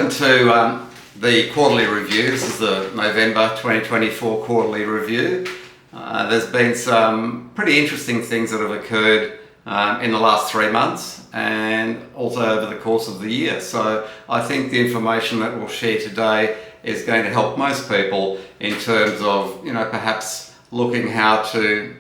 Welcome to the quarterly review. This is the November 2024 quarterly review. There's been some pretty interesting things that have occurred in the last 3 months and also over the course of the year. So I think the information that we'll share today is going to help most people in terms of, perhaps looking how to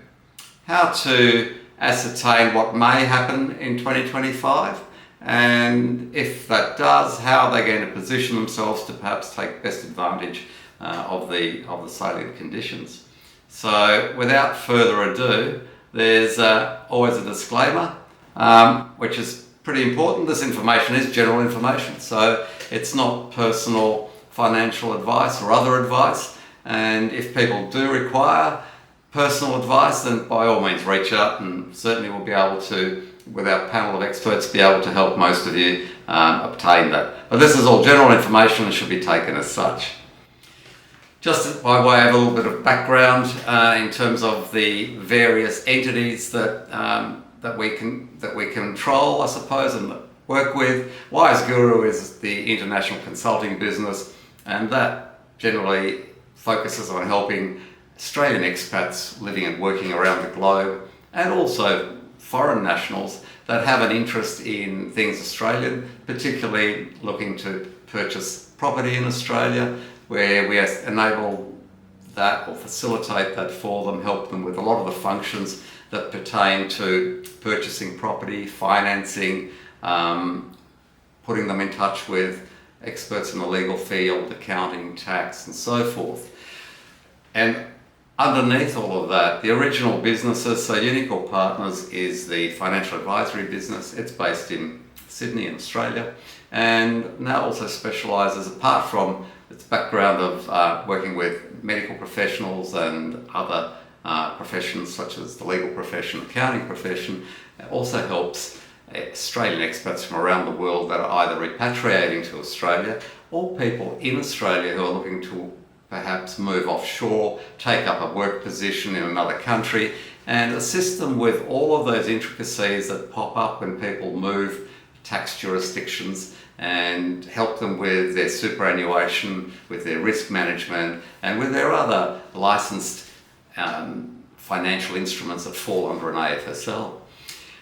ascertain what may happen in 2025. And if that does, how they're going to position themselves to perhaps take best advantage of the salient conditions. So without further ado, there's always a disclaimer, which is pretty important. This information is general information, so it's not personal financial advice or other advice. And if people do require personal advice, then by all means reach out, and certainly we'll be able to, with our panel of experts, be able to help most of you obtain that. But this is all general information and should be taken as such. Just by way of a little bit of background in terms of the various entities that we control, I suppose, and work with. Wise Guru is the international consulting business, and that generally focuses on helping Australian expats living and working around the globe, and also foreign nationals that have an interest in things Australian, particularly looking to purchase property in Australia, where we enable that or facilitate that for them, help them with a lot of the functions that pertain to purchasing property, financing, putting them in touch with experts in the legal field, accounting, tax, and so forth. And underneath all of that, the original businesses, so Unicorp Partners is the financial advisory business. It's based in Sydney in Australia, and now also specialises, apart from its background of working with medical professionals and other professions such as the legal profession, accounting profession, it also helps Australian expats from around the world that are either repatriating to Australia or people in Australia who are looking to perhaps move offshore, take up a work position in another country, and assist them with all of those intricacies that pop up when people move tax jurisdictions, and help them with their superannuation, with their risk management, and with their other licensed financial instruments that fall under an AFSL.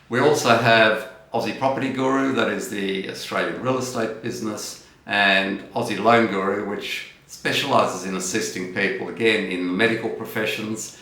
We also have Aussie Property Guru, that is the Australian real estate business, and Aussie Loan Guru, which specialises in assisting people, again, in the medical professions,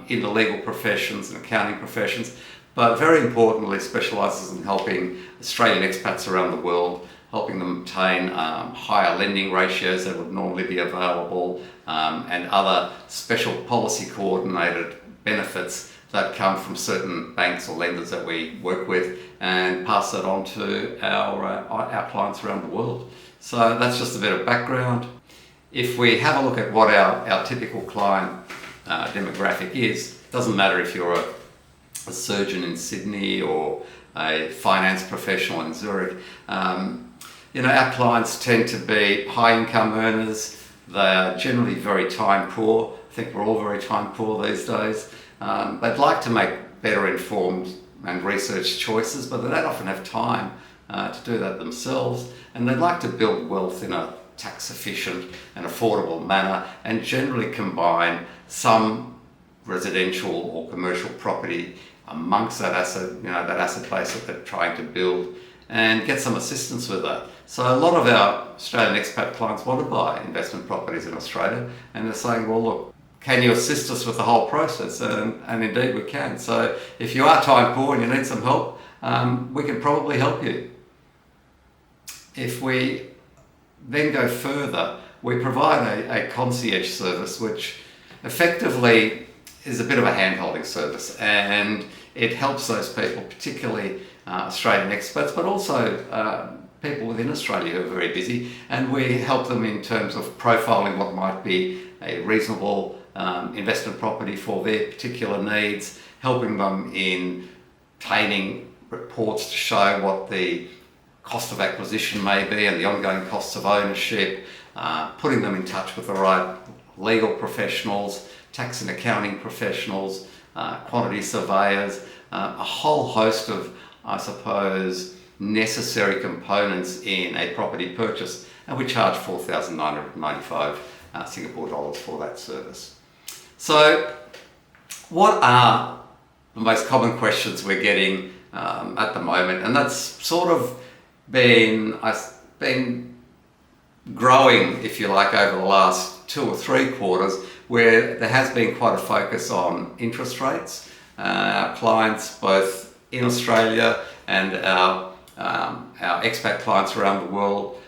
in the legal professions and accounting professions, but very importantly specialises in helping Australian expats around the world, helping them obtain higher lending ratios that would normally be available, and other special policy coordinated benefits that come from certain banks or lenders that we work with, and pass that on to our clients around the world. So that's just a bit of background. If we have a look at what our typical client demographic is, it doesn't matter if you're a surgeon in Sydney or a finance professional in Zurich. Our clients tend to be high income earners. They are generally very time poor. I think we're all very time poor these days. They'd like to make better informed and researched choices, but they don't often have time to do that themselves. And they'd like to build wealth in a tax efficient and affordable manner, and generally combine some residential or commercial property amongst that asset base that they're trying to build, and get some assistance with that. So a lot of our Australian expat clients want to buy investment properties in Australia, and they're saying, well, look, can you assist us with the whole process? And indeed we can. So if you are time poor and you need some help, we can probably help you. If we then go further, we provide a concierge service, which effectively is a bit of a hand-holding service, and it helps those people, particularly Australian expats, but also people within Australia who are very busy, and we help them in terms of profiling what might be a reasonable investment property for their particular needs, helping them in obtaining reports to show what the cost of acquisition may be and the ongoing costs of ownership, putting them in touch with the right legal professionals, tax and accounting professionals, quantity surveyors, a whole host of, I suppose, necessary components in a property purchase. and we charge 4,995 Singapore dollars for that service. So what are the most common questions we're getting at the moment? And that's sort of been growing, if you like, over the last 2 or 3 quarters, where there has been quite a focus on interest rates. Our clients, both in Australia and our expat clients around the world,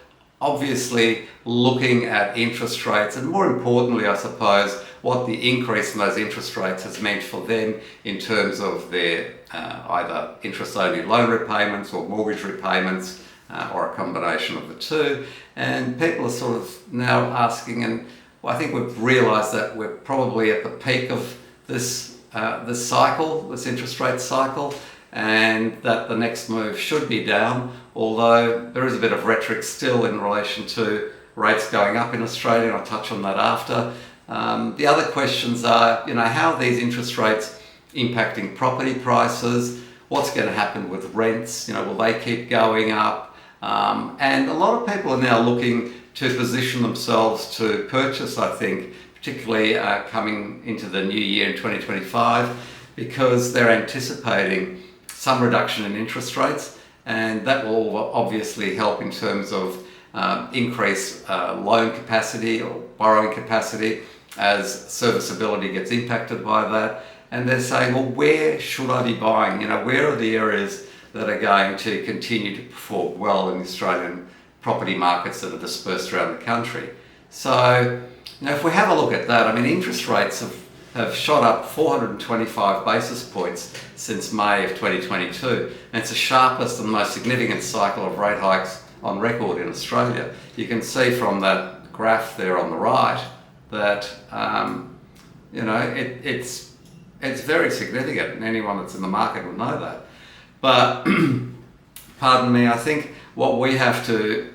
obviously looking at interest rates, and more importantly, I suppose, what the increase in those interest rates has meant for them in terms of their either interest-only loan repayments or mortgage repayments, or a combination of the two. And people are sort of now asking, and I think we've realised that we're probably at the peak of this cycle, this interest rate cycle, and that the next move should be down, although there is a bit of rhetoric still in relation to rates going up in Australia, and I'll touch on that after. The other questions are, how are these interest rates impacting property prices? What's going to happen with rents? Will they keep going up? And a lot of people are now looking to position themselves to purchase, I think, particularly coming into the new year in 2025, because they're anticipating some reduction in interest rates, and that will obviously help in terms of increased loan capacity or borrowing capacity as serviceability gets impacted by that. And they're saying, well, where should I be buying? Where are the areas that are going to continue to perform well in the Australian property markets that are dispersed around the country? So, if we have a look at that, interest rates have shot up 425 basis points since May of 2022. And it's the sharpest and most significant cycle of rate hikes on record in Australia. You can see from that graph there on the right that, it's very significant, and anyone that's in the market will know that. But, pardon me, I think what we have to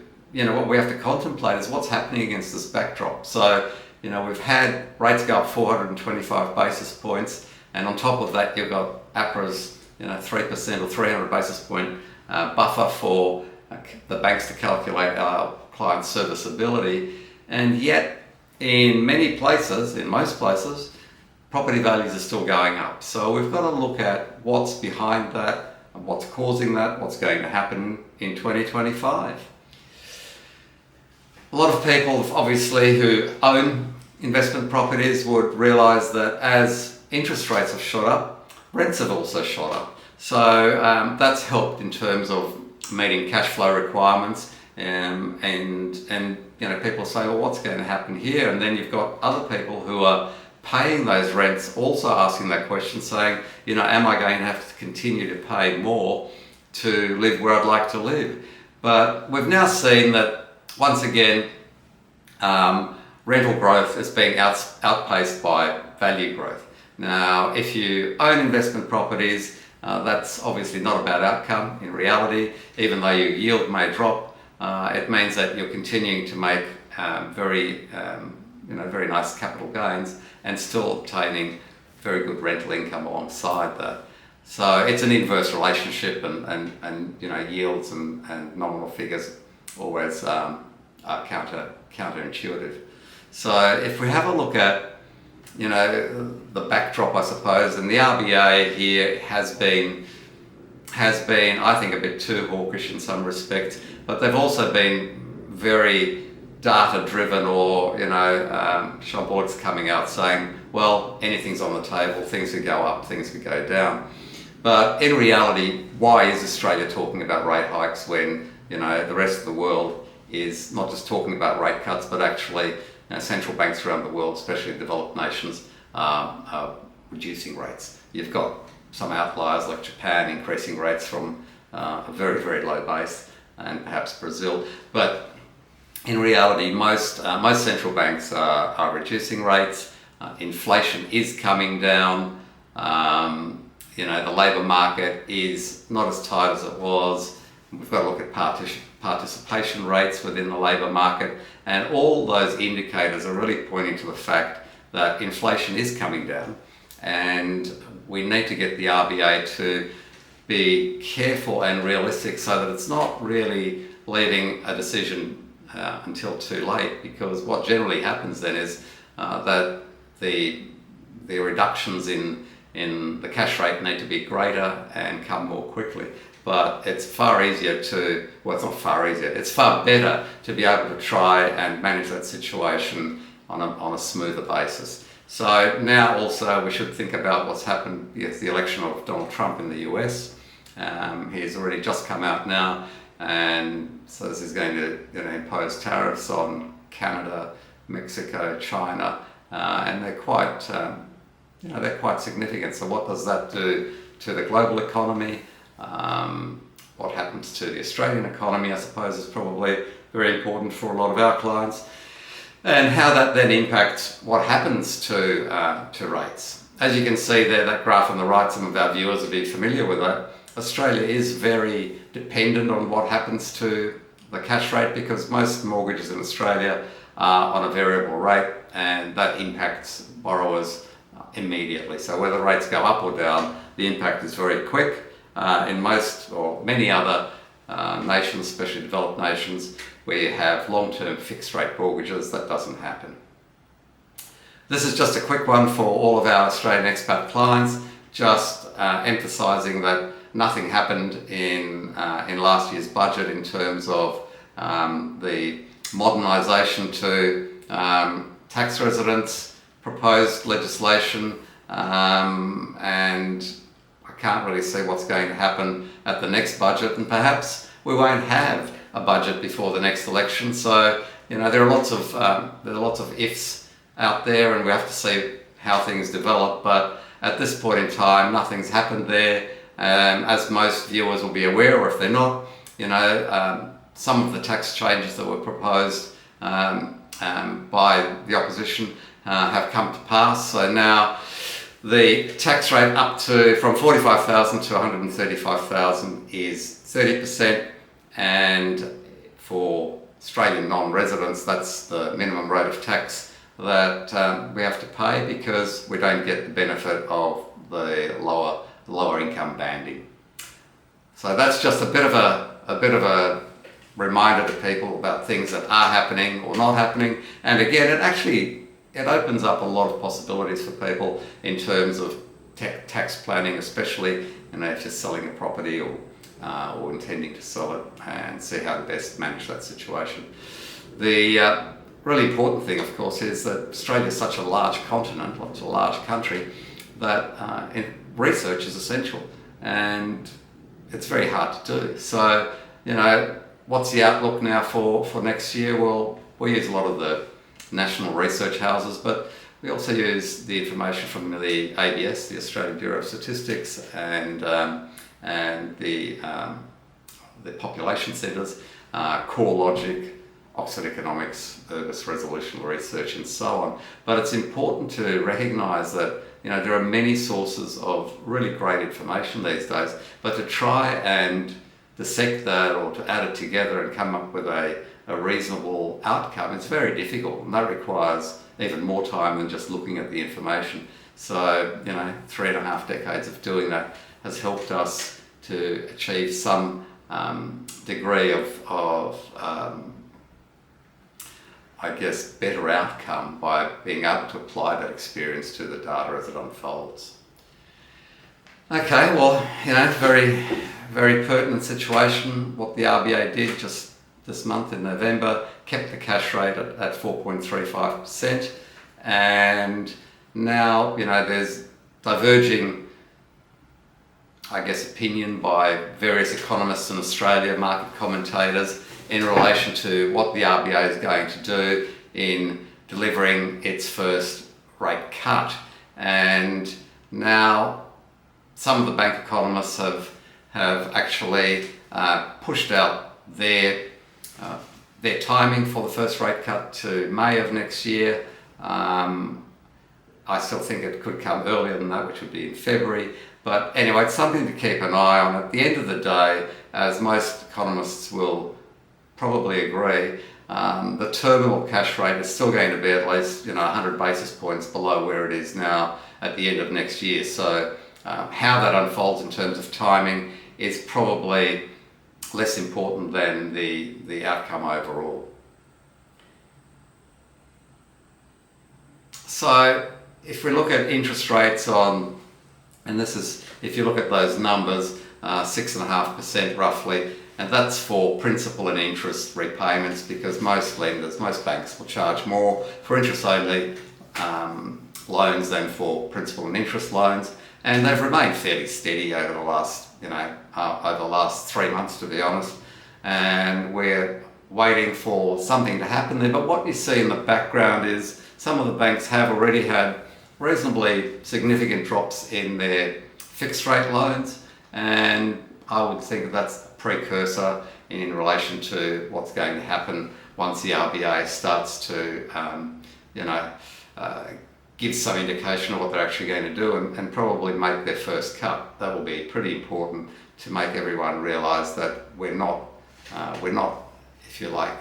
contemplate is what's happening against this backdrop. So, we've had rates go up 425 basis points, and on top of that, you've got APRA's, 3% or 300 basis point buffer for the banks to calculate our client serviceability. And yet, in most places, property values are still going up. So we've got to look at what's behind that, and what's causing that, what's going to happen in 2025. A lot of people, obviously, who own investment properties would realise that as interest rates have shot up, rents have also shot up. So that's helped in terms of meeting cash flow requirements, and people say, well, what's going to happen here? And then you've got other people who are paying those rents also asking that question, saying, am I going to have to continue to pay more to live where I'd like to live? But we've now seen that, once again, rental growth is being outpaced by value growth. Now, if you own investment properties, that's obviously not a bad outcome in reality. Even though your yield may drop, it means that you're continuing to make very nice capital gains and still obtaining very good rental income alongside that. So it's an inverse relationship, and yields and nominal figures always are counterintuitive. So if we have a look at the backdrop, I suppose, and the RBA here has been, I think, a bit too hawkish in some respects, but they've also been very data-driven, or, Sean Board's coming out saying, well, anything's on the table, things could go up, things could go down. But in reality, why is Australia talking about rate hikes when, the rest of the world is not just talking about rate cuts, but actually central banks around the world, especially developed nations, are reducing rates? You've got some outliers like Japan increasing rates from a very, very low base, and perhaps Brazil. But in reality, most central banks are reducing rates. Inflation is coming down. The labour market is not as tight as it was. We've got to look at participation rates within the labour market, and all those indicators are really pointing to the fact that inflation is coming down, and we need to get the RBA to be careful and realistic so that it's not really leaving a decision until too late, because what generally happens then is that the reductions in the cash rate need to be greater and come more quickly. But it's far easier to, well, it's not far easier, it's far better to be able to try and manage that situation on a smoother basis. So now also we should think about what's happened with the election of Donald Trump in the US. He's already just come out now, and so this is going to impose tariffs on Canada, Mexico, China, and they're quite significant. So what does that do to the global economy? What happens to the Australian economy, I suppose, is probably very important for a lot of our clients, and how that then impacts what happens to rates. As you can see there, that graph on the right, some of our viewers will be familiar with that. Australia is very dependent on what happens to the cash rate, because most mortgages in Australia are on a variable rate, and that impacts borrowers immediately. So whether rates go up or down, the impact is very quick. In most or many other nations, especially developed nations, where you have long-term fixed rate mortgages, that doesn't happen. This is just a quick one for all of our Australian expat clients, just emphasising that nothing happened in last year's budget in terms of the modernisation to tax residents, proposed legislation, and I can't really see what's going to happen at the next budget, and perhaps we won't have a budget before the next election. So there are lots of ifs out there, and we have to see how things develop. But at this point in time, nothing's happened there. As most viewers will be aware, or if they're not, some of the tax changes that were proposed by the opposition have come to pass. So now the tax rate from 45,000 to 135,000 is 30%, and for Australian non-residents, that's the minimum rate of tax that we have to pay, because we don't get the benefit of the lower income banding. So that's just a bit of a reminder to people about things that are happening or not happening. And again, it opens up a lot of possibilities for people in terms of tax planning, especially if you're selling a property or intending to sell it, and see how to best manage that situation. The really important thing, of course, is that Australia is such a large continent, such a large country, that research is essential, and it's very hard to do. So, what's the outlook now for next year? Well, we use a lot of the national research houses, but we also use the information from the ABS, the Australian Bureau of Statistics, and the population centres, CoreLogic, Oxford Economics, Urbis Resolution Research, and so on. But it's important to recognise that there are many sources of really great information these days, but to try and dissect that or to add it together and come up with a reasonable outcome, it's very difficult, and that requires even more time than just looking at the information. So 3.5 decades of doing that has helped us to achieve some degree of better outcome by being able to apply that experience to the data as it unfolds. Okay, well, very, very pertinent situation. What the RBA did just this month in November, kept the cash rate at 4.35%, and now there's diverging opinion by various economists in Australia, market commentators, in relation to what the RBA is going to do in delivering its first rate cut. And now some of the bank economists have actually pushed out their timing for the first rate cut to May of next year. I still think it could come earlier than that, which would be in February. But anyway, it's something to keep an eye on. At the end of the day, as most economists will probably agree, the terminal cash rate is still going to be at least 100 basis points below where it is now at the end of next year. So how that unfolds in terms of timing is probably less important than the outcome overall. So if we look at interest rates on, and this is, if you look at those numbers, 6.5% roughly, and that's for principal and interest repayments, because most lenders, most banks will charge more for interest only loans than for principal and interest loans, and they've remained fairly steady over the last, over the last 3 months, to be honest, and we're waiting for something to happen there. But what you see in the background is some of the banks have already had reasonably significant drops in their fixed rate loans, and I would think that's a precursor in relation to what's going to happen once the RBA starts to give some indication of what they're actually going to do, and probably make their first cut. That will be pretty important to make everyone realise that we're not, if you like,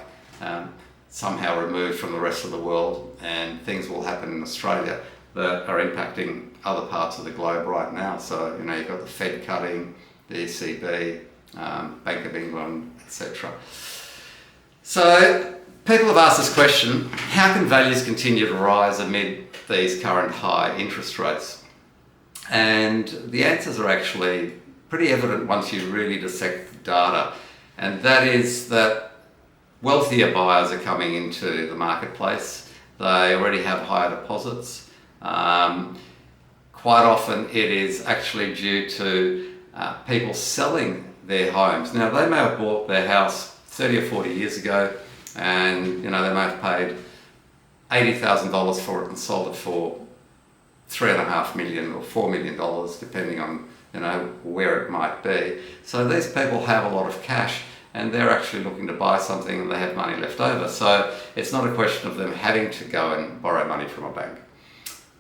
somehow removed from the rest of the world, and things will happen in Australia that are impacting other parts of the globe right now. So, you've got the Fed cutting, the ECB, Bank of England, etc. So people have asked this question: how can values continue to rise amid these current high interest rates? And the answers are actually pretty evident once you really dissect the data, and that is that wealthier buyers are coming into the marketplace. They already have higher deposits. Quite often it is actually due to people selling their homes. Now, they may have bought their house 30 or 40 years ago, and they may have paid $80,000 for it and sold it for $3.5 million or $4 million, depending on where it might be. So these people have a lot of cash, and they're actually looking to buy something, and they have money left over. So it's not a question of them having to go and borrow money from a bank.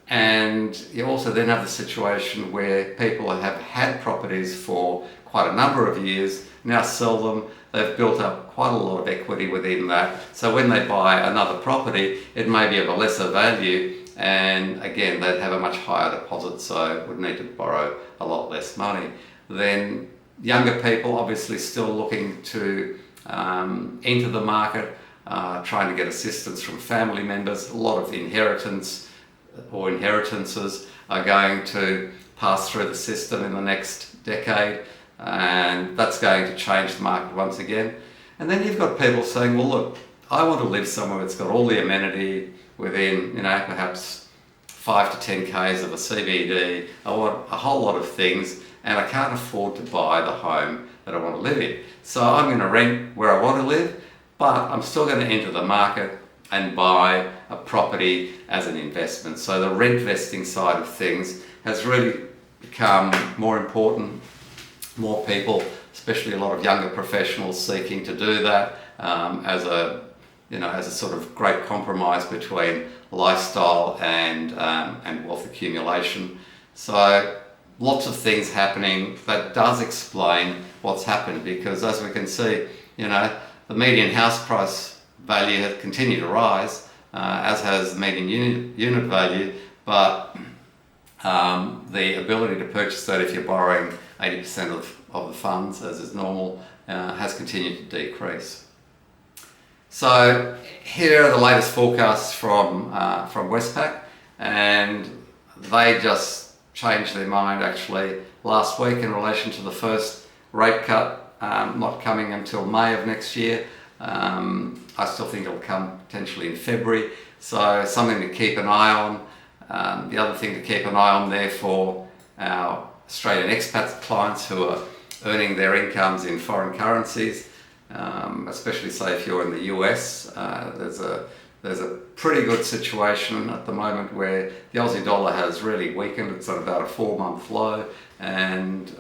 And you also then have the situation where people have had properties for quite a number of years, now sell them, they've built up quite a lot of equity within that. So when they buy another property, it may be of a lesser value, and again, they'd have a much higher deposit, so would need to borrow a lot less money. Then younger people obviously still looking to enter the market, trying to get assistance from family members. A lot of inheritance or inheritances are going to pass through the system in the next decade, and that's going to change the market once again. And then you've got people saying, well, look, I want to live somewhere that's got all the amenity within, perhaps 5 to 10 k's of a CBD. I want a whole lot of things, and I can't afford to buy the home that I want to live in. So I'm going to rent where I want to live, but I'm still going to enter the market and buy a property as an investment. So the rent vesting side of things has really become more important. More people, especially a lot of younger professionals, seeking to do that as a sort of great compromise between lifestyle and wealth accumulation. So lots of things happening that does explain what's happened, because as we can see, the median house price value has continued to rise, as has the median unit value, but the ability to purchase that if you're borrowing 80% of the funds, as is normal, has continued to decrease. So here are the latest forecasts from Westpac, and they just changed their mind actually last week in relation to the first rate cut not coming until May of next year. I still think it'll come potentially in February, so something to keep an eye on. The other thing to keep an eye on there for our Australian expat clients who are earning their incomes in foreign currencies, especially say if you're in the US, there's a pretty good situation at the moment where the Aussie dollar has really weakened. It's at about a 4-month low, and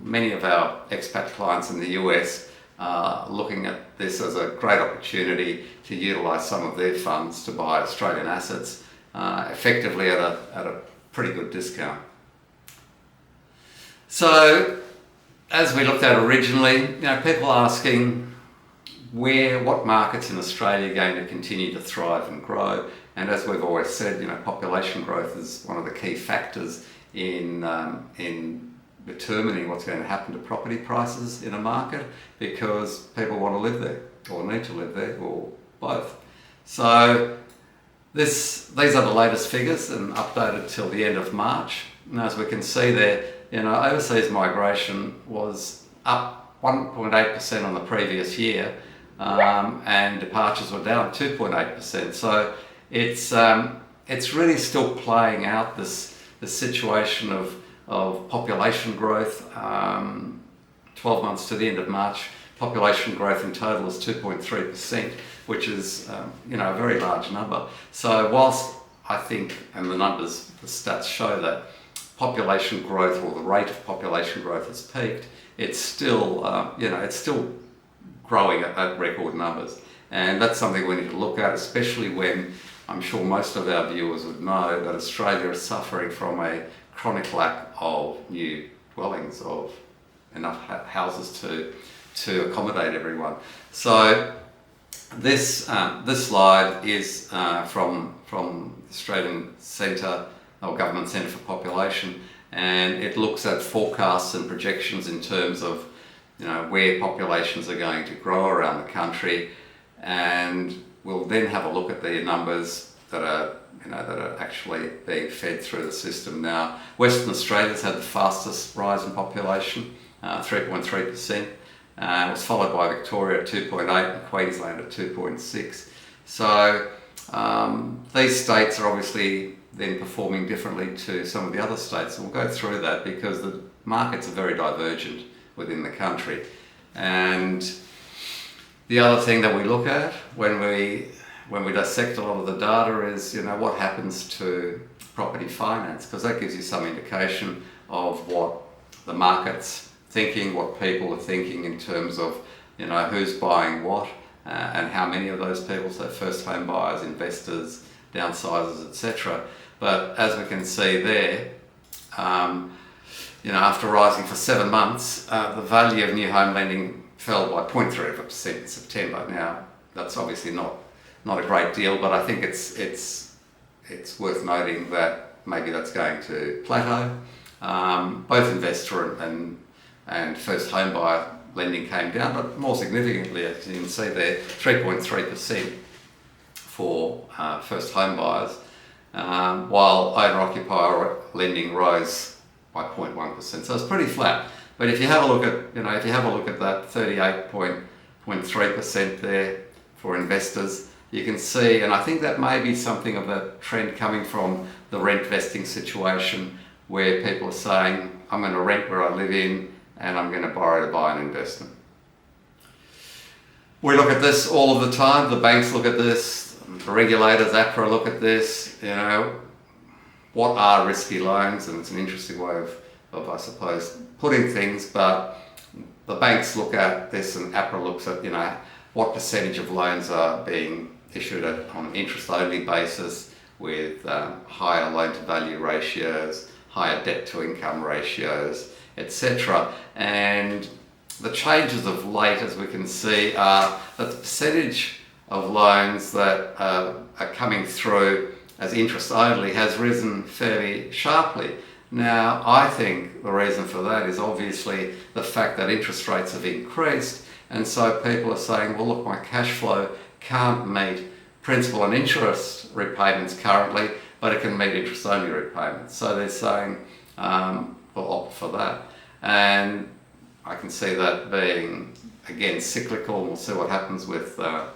many of our expat clients in the US are looking at this as a great opportunity to utilise some of their funds to buy Australian assets effectively at a pretty good discount. So as we looked at originally, people asking what markets in Australia are going to continue to thrive and grow, and as we've always said, population growth is one of the key factors in determining what's going to happen to property prices in a market, because people want to live there or need to live there or both. So These are the latest figures and updated till the end of March. And as we can see there, overseas migration was up 1.8% on the previous year, and departures were down 2.8%. So it's really still playing out this situation of population growth. 12 months to the end of March, population growth in total is 2.3%, which is a very large number. So whilst I think, and the stats show that population growth, or the rate of population growth, has peaked, it's still growing at record numbers, and that's something we need to look at, especially when I'm sure most of our viewers would know that Australia is suffering from a chronic lack of new dwellings, of enough houses to accommodate everyone. So this slide is from the Australian Centre, or Government Centre for Population, and it looks at forecasts and projections in terms of where populations are going to grow around the country, and we'll then have a look at the numbers that are actually being fed through the system now. Western Australia's had the fastest rise in population, 3.3%. It was followed by Victoria at 2.8 and Queensland at 2.6. So these states are obviously then performing differently to some of the other states, and we'll go through that because the markets are very divergent within the country. And the other thing that we look at when we dissect a lot of the data is what happens to property finance, because that gives you some indication of what the market's thinking, what people are thinking in terms of who's buying what, and how many of those people, so first home buyers, investors, downsizers, etc. But as we can see there, after rising for 7 months, the value of new home lending fell by 0.3% in September. Now, that's obviously not a great deal, but I think it's worth noting that maybe that's going to plateau. Both investor and first home buyer lending came down, but more significantly, as you can see there, 3.3% for first home buyers, while owner-occupier lending rose by 0.1%. So it's pretty flat. But if you have a look at that 38.3% there for investors, you can see, and I think that may be something of a trend coming from the rent vesting situation, where people are saying, I'm going to rent where I live in and I'm going to borrow to buy an investment. We look at this all of the time. The banks look at this, the regulators, APRA, look at this. What are risky loans? And it's an interesting way of I suppose, putting things, but the banks look at this and APRA looks at, what percentage of loans are being issued on an interest-only basis with higher loan-to-value ratios, higher debt-to-income ratios, etc. And the changes of late, as we can see, are that the percentage of loans that are coming through as interest-only has risen fairly sharply. Now, I think the reason for that is obviously the fact that interest rates have increased, and so people are saying, well, look, my cash flow can't meet principal and interest repayments currently, but it can meet interest-only repayments. So they're saying, we'll opt for that. And I can see that being, again, cyclical, and we'll see what happens with the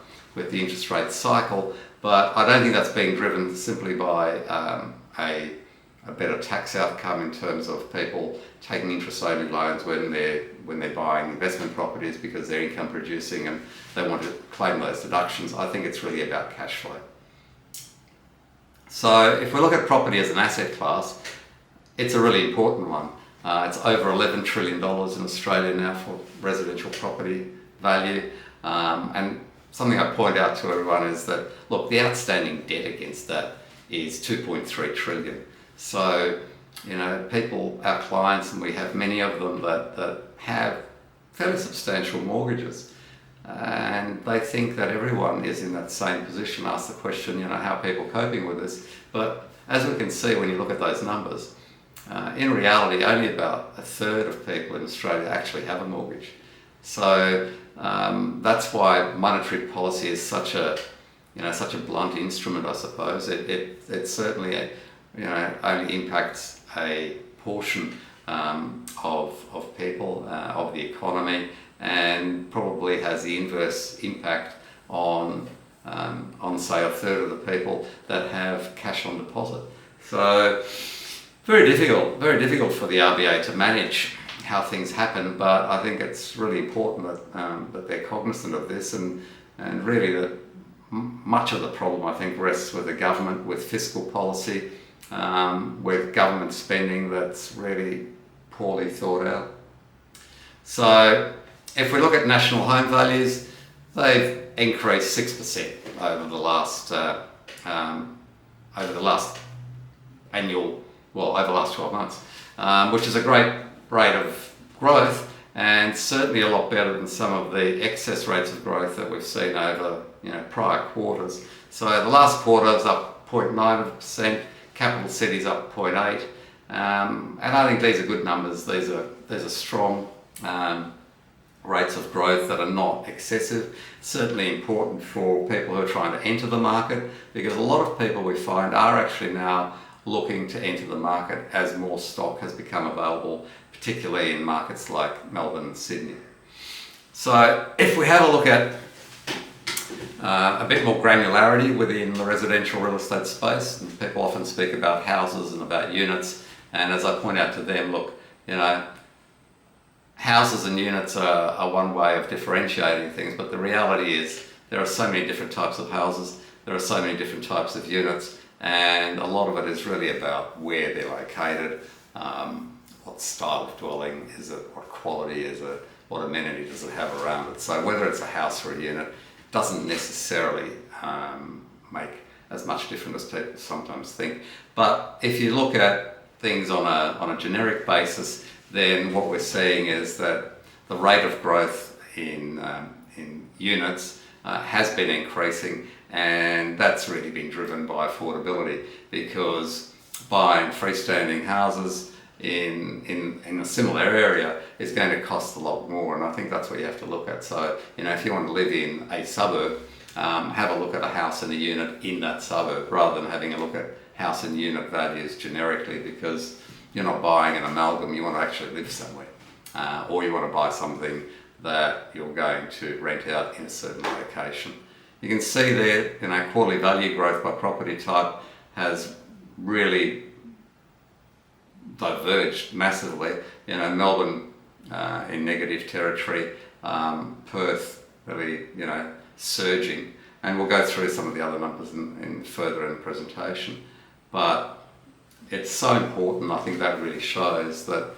interest rate cycle, but I don't think that's being driven simply by a better tax outcome in terms of people taking interest-only loans when they're buying investment properties because they're income producing and they want to claim those deductions. I think it's really about cash flow. So if we look at property as an asset class, it's a really important one. It's over $11 trillion in Australia now for residential property value. And something I point out to everyone is that, look, the outstanding debt against that is 2.3 trillion. So, people, our clients, and we have many of them that have fairly substantial mortgages, and they think that everyone is in that same position. Ask the question, how are people coping with this? But as we can see when you look at those numbers, in reality, only about a third of people in Australia actually have a mortgage. So that's why monetary policy is such a such a blunt instrument, I suppose. It certainly only impacts a portion of people, of the economy, and probably has the inverse impact on say, a third of the people that have cash on deposit. So very difficult for the RBA to manage how things happen, but I think it's really important that they're cognizant of this, and really that much of the problem, I think, rests with the government, with fiscal policy, with government spending that's really poorly thought out. So if we look at national home values, they've increased 6% over the last over the last 12 months, which is a great rate of growth, and certainly a lot better than some of the excess rates of growth that we've seen over prior quarters. So the last quarter was up 0.9%, capital cities up 0.8%, and I think these are good numbers. These are strong rates of growth that are not excessive. Certainly important for people who are trying to enter the market, because a lot of people we find are actually now looking to enter the market as more stock has become available, particularly in markets like Melbourne and Sydney. So if we have a look at a bit more granularity within the residential real estate space, and people often speak about houses and about units, and as I point out to them, look, houses and units are one way of differentiating things, but the reality is there are so many different types of houses, there are so many different types of units, and a lot of it is really about where they're located, what style of dwelling is it, what quality is it, what amenity does it have around it. So whether it's a house or a unit doesn't necessarily make as much difference as people sometimes think. But if you look at things on a generic basis, then what we're seeing is that the rate of growth in units has been increasing, and that's really been driven by affordability, because buying freestanding houses in a similar area is going to cost a lot more, and I think that's what you have to look at. So if you want to live in a suburb, have a look at a house and a unit in that suburb rather than having a look at house and unit values generically, because you're not buying an amalgam, you want to actually live somewhere, or you want to buy something that you're going to rent out in a certain location. You can see there, quarterly value growth by property type has really diverged massively. Melbourne in negative territory, Perth really, surging, and we'll go through some of the other numbers further in the presentation. But it's so important. I think that really shows that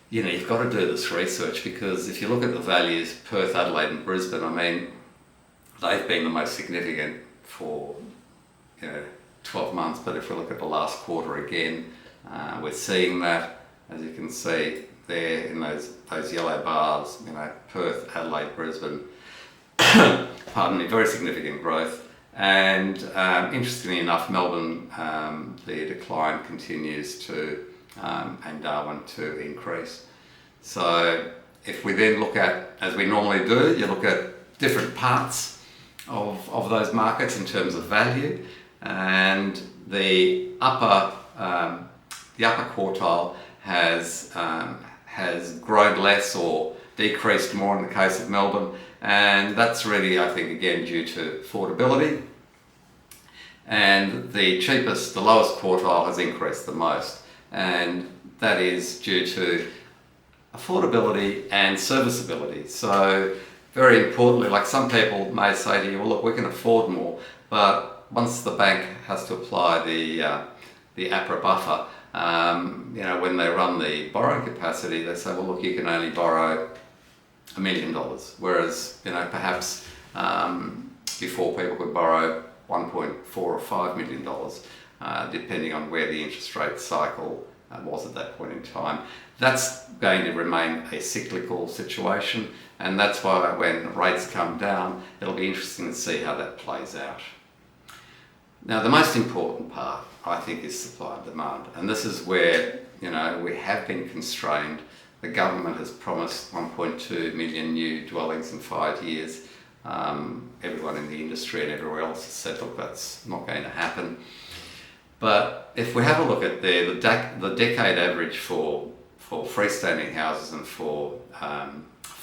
you've got to do this research, because if you look at the values, Perth, Adelaide and Brisbane, they've been the most significant for 12 months, but if we look at the last quarter again, we're seeing that, as you can see there in those yellow bars, Perth, Adelaide, Brisbane, pardon me, very significant growth. And interestingly enough, Melbourne, the decline continues to, and Darwin to increase. So if we then look at, as we normally do, you look at different parts of those markets in terms of value, and the upper quartile has grown less or decreased more in the case of Melbourne, and that's really, I think, again due to affordability. And the lowest quartile has increased the most, and that is due to affordability and serviceability. So very importantly, like some people may say to you, well, look, we can afford more, but once the bank has to apply the APRA buffer, when they run the borrowing capacity, they say, well, look, you can only borrow $1 million, whereas perhaps before people could borrow 1.4 or $5 million, depending on where the interest rate cycle was at that point in time. That's going to remain a cyclical situation, and that's why when rates come down, it'll be interesting to see how that plays out. Now, the most important part, I think, is supply and demand, and this is where we have been constrained. The government has promised 1.2 million new dwellings in 5 years. Everyone in the industry and everywhere else has said, look, that's not going to happen. But if we have a look at the decade average for freestanding houses and for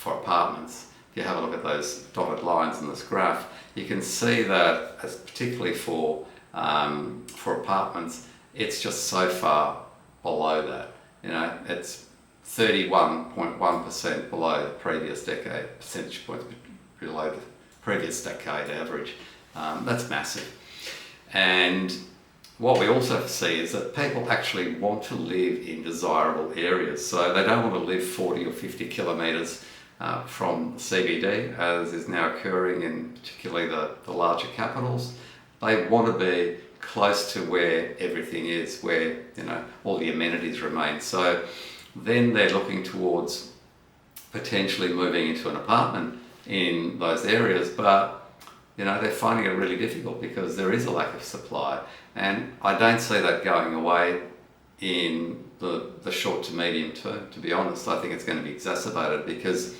apartments, if you have a look at those dotted lines in this graph, you can see that, particularly for apartments, it's just so far below that. It's 31.1% below the previous decade, percentage points below the previous decade average. That's massive. And what we also see is that people actually want to live in desirable areas. So they don't want to live 40 or 50 kilometres from CBD, as is now occurring in particularly the larger capitals. They want to be close to where everything is, where all the amenities remain. So then they're looking towards potentially moving into an apartment in those areas, but they're finding it really difficult because there is a lack of supply, and I don't see that going away in the short to medium term. To be honest, I think it's going to be exacerbated because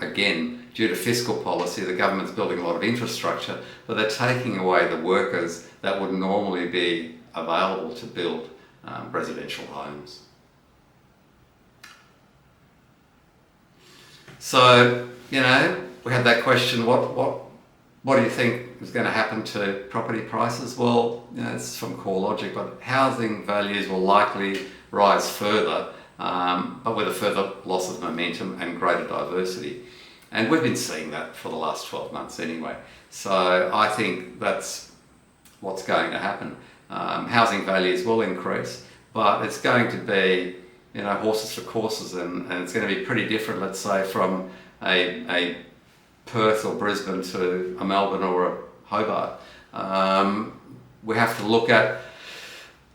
again, due to fiscal policy, the government's building a lot of infrastructure, but they're taking away the workers that would normally be available to build residential homes. So, we had that question, what do you think is going to happen to property prices? Well, it's from core logic, but housing values will likely rise further, but with a further loss of momentum and greater diversity. And we've been seeing that for the last 12 months anyway. So I think that's what's going to happen. Housing values will increase, but it's going to be horses for courses, and it's going to be pretty different, let's say, from a Perth or Brisbane to a Melbourne or a Hobart. We have to look at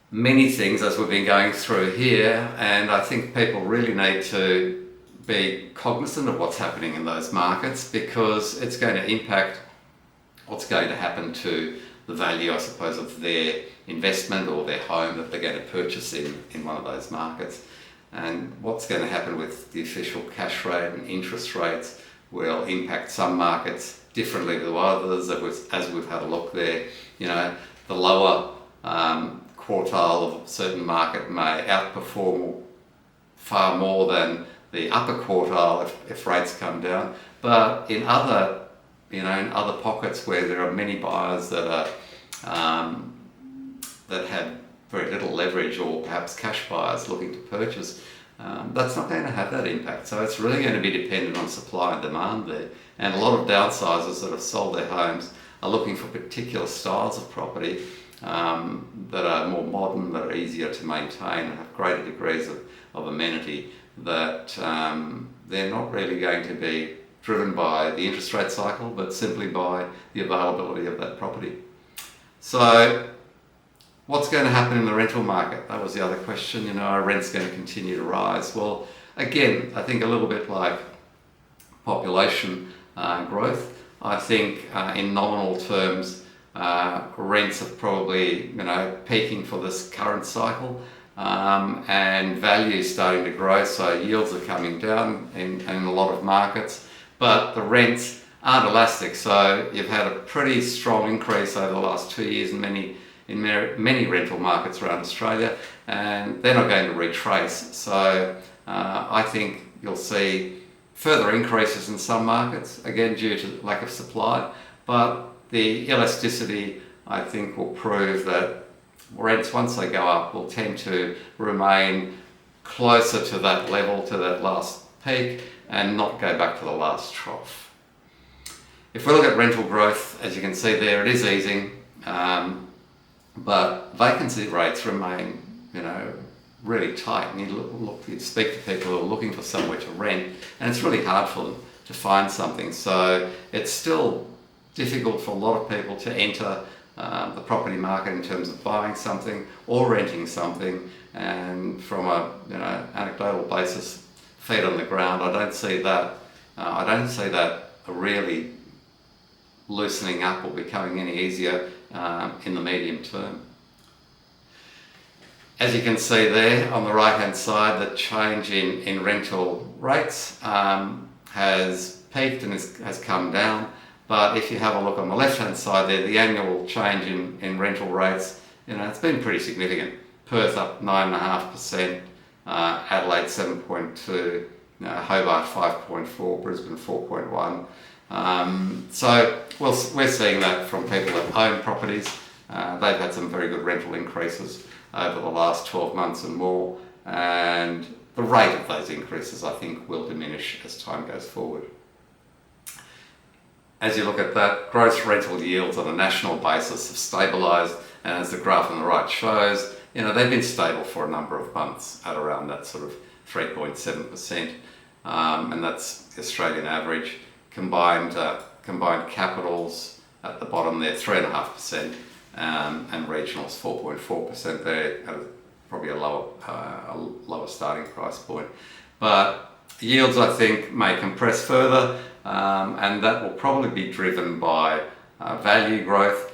many things as we've been going through here, and I think people really need to be cognizant of what's happening in those markets, because it's going to impact what's going to happen to the value, I suppose, of their investment or their home that they're going to purchase in one of those markets. And what's going to happen with the official cash rate and interest rates will impact some markets differently to others. As we've had a look there, the lower quartile of a certain market may outperform far more than the upper quartile if rates come down. But in other pockets where there are many buyers that have very little leverage, or perhaps cash buyers looking to purchase, that's not going to have that impact. So it's really going to be dependent on supply and demand there. And a lot of downsizers that have sold their homes are looking for particular styles of property that are more modern, that are easier to maintain, and have greater degrees of amenity, that they're not really going to be driven by the interest rate cycle, but simply by the availability of that property. So what's going to happen in the rental market? That was the other question. Are rents going to continue to rise? Well, again, I think a little bit like population growth. I think in nominal terms, rents have probably, peaking for this current cycle, and value starting to grow. So yields are coming down in a lot of markets, but the rents aren't elastic. So you've had a pretty strong increase over the last 2 years in many rental markets around Australia, and they're not going to retrace. So I think you'll see further increases in some markets, again due to lack of supply, but the elasticity, I think, will prove that rents, once they go up, will tend to remain closer to that level, to that last peak, and not go back to the last trough. If we look at rental growth, as you can see there, it is easing, but vacancy rates remain, really tight. And you speak to people who are looking for somewhere to rent, and it's really hard for them to find something. So it's still difficult for a lot of people to enter the property market in terms of buying something or renting something. And from a anecdotal basis, feet on the ground, I don't see that really loosening up or becoming any easier in the medium term. As you can see there on the right hand side, the change in rental rates has peaked and has come down. But if you have a look on the left-hand side there, the annual change in rental rates, it's been pretty significant. Perth up 9.5%, Adelaide 7.2%, Hobart 5.4%, Brisbane 4.1%. So we're seeing that from people that own properties. They've had some very good rental increases over the last 12 months and more, and the rate of those increases, I think, will diminish as time goes forward. As you look at that, gross rental yields on a national basis have stabilised, and as the graph on the right shows, they've been stable for a number of months at around that sort of 3.7%, and that's the Australian average. Combined capitals at the bottom there, 3.5%, and regionals 4.4% there, at probably a lower starting price point. But yields, I think, may compress further, and that will probably be driven by value growth.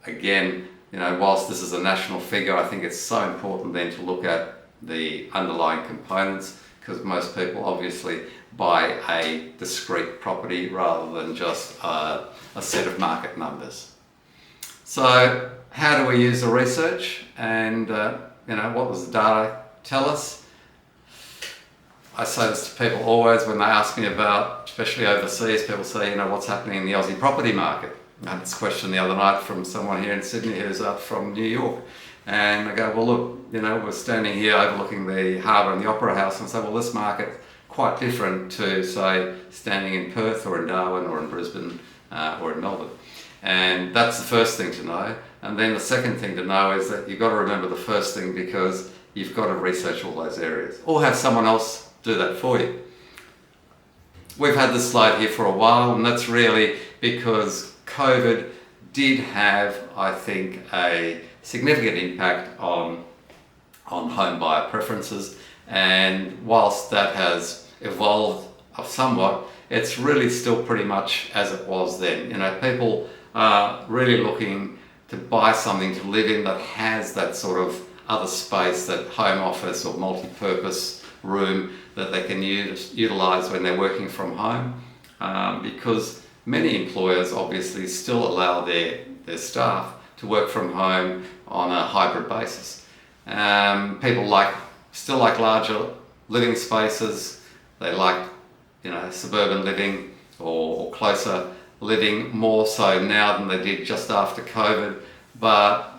Again, whilst this is a national figure, I think it's so important then to look at the underlying components, because most people obviously buy a discrete property rather than just a set of market numbers. So how do we use the research, and what does the data tell us? I say this to people always when they ask me about, especially overseas, people say, what's happening in the Aussie property market? I had this question the other night from someone here in Sydney who's up from New York. And I go, well, look, we're standing here overlooking the harbour and the Opera House, and say, well, this market quite different to, say, standing in Perth or in Darwin or in Brisbane or in Melbourne. And that's the first thing to know. And then the second thing to know is that you've got to remember the first thing, because you've got to research all those areas or have someone else do that for you. We've had this slide here for a while, and that's really because COVID did have, I think, a significant impact on home buyer preferences, and whilst that has evolved somewhat, it's really still pretty much as it was then. People are really looking to buy something to live in that has that sort of other space, that home office or multi-purpose room that they can utilise when they're working from home, because many employers obviously still allow their staff to work from home on a hybrid basis. People still like larger living spaces. They like suburban living or closer living more so now than they did just after COVID. But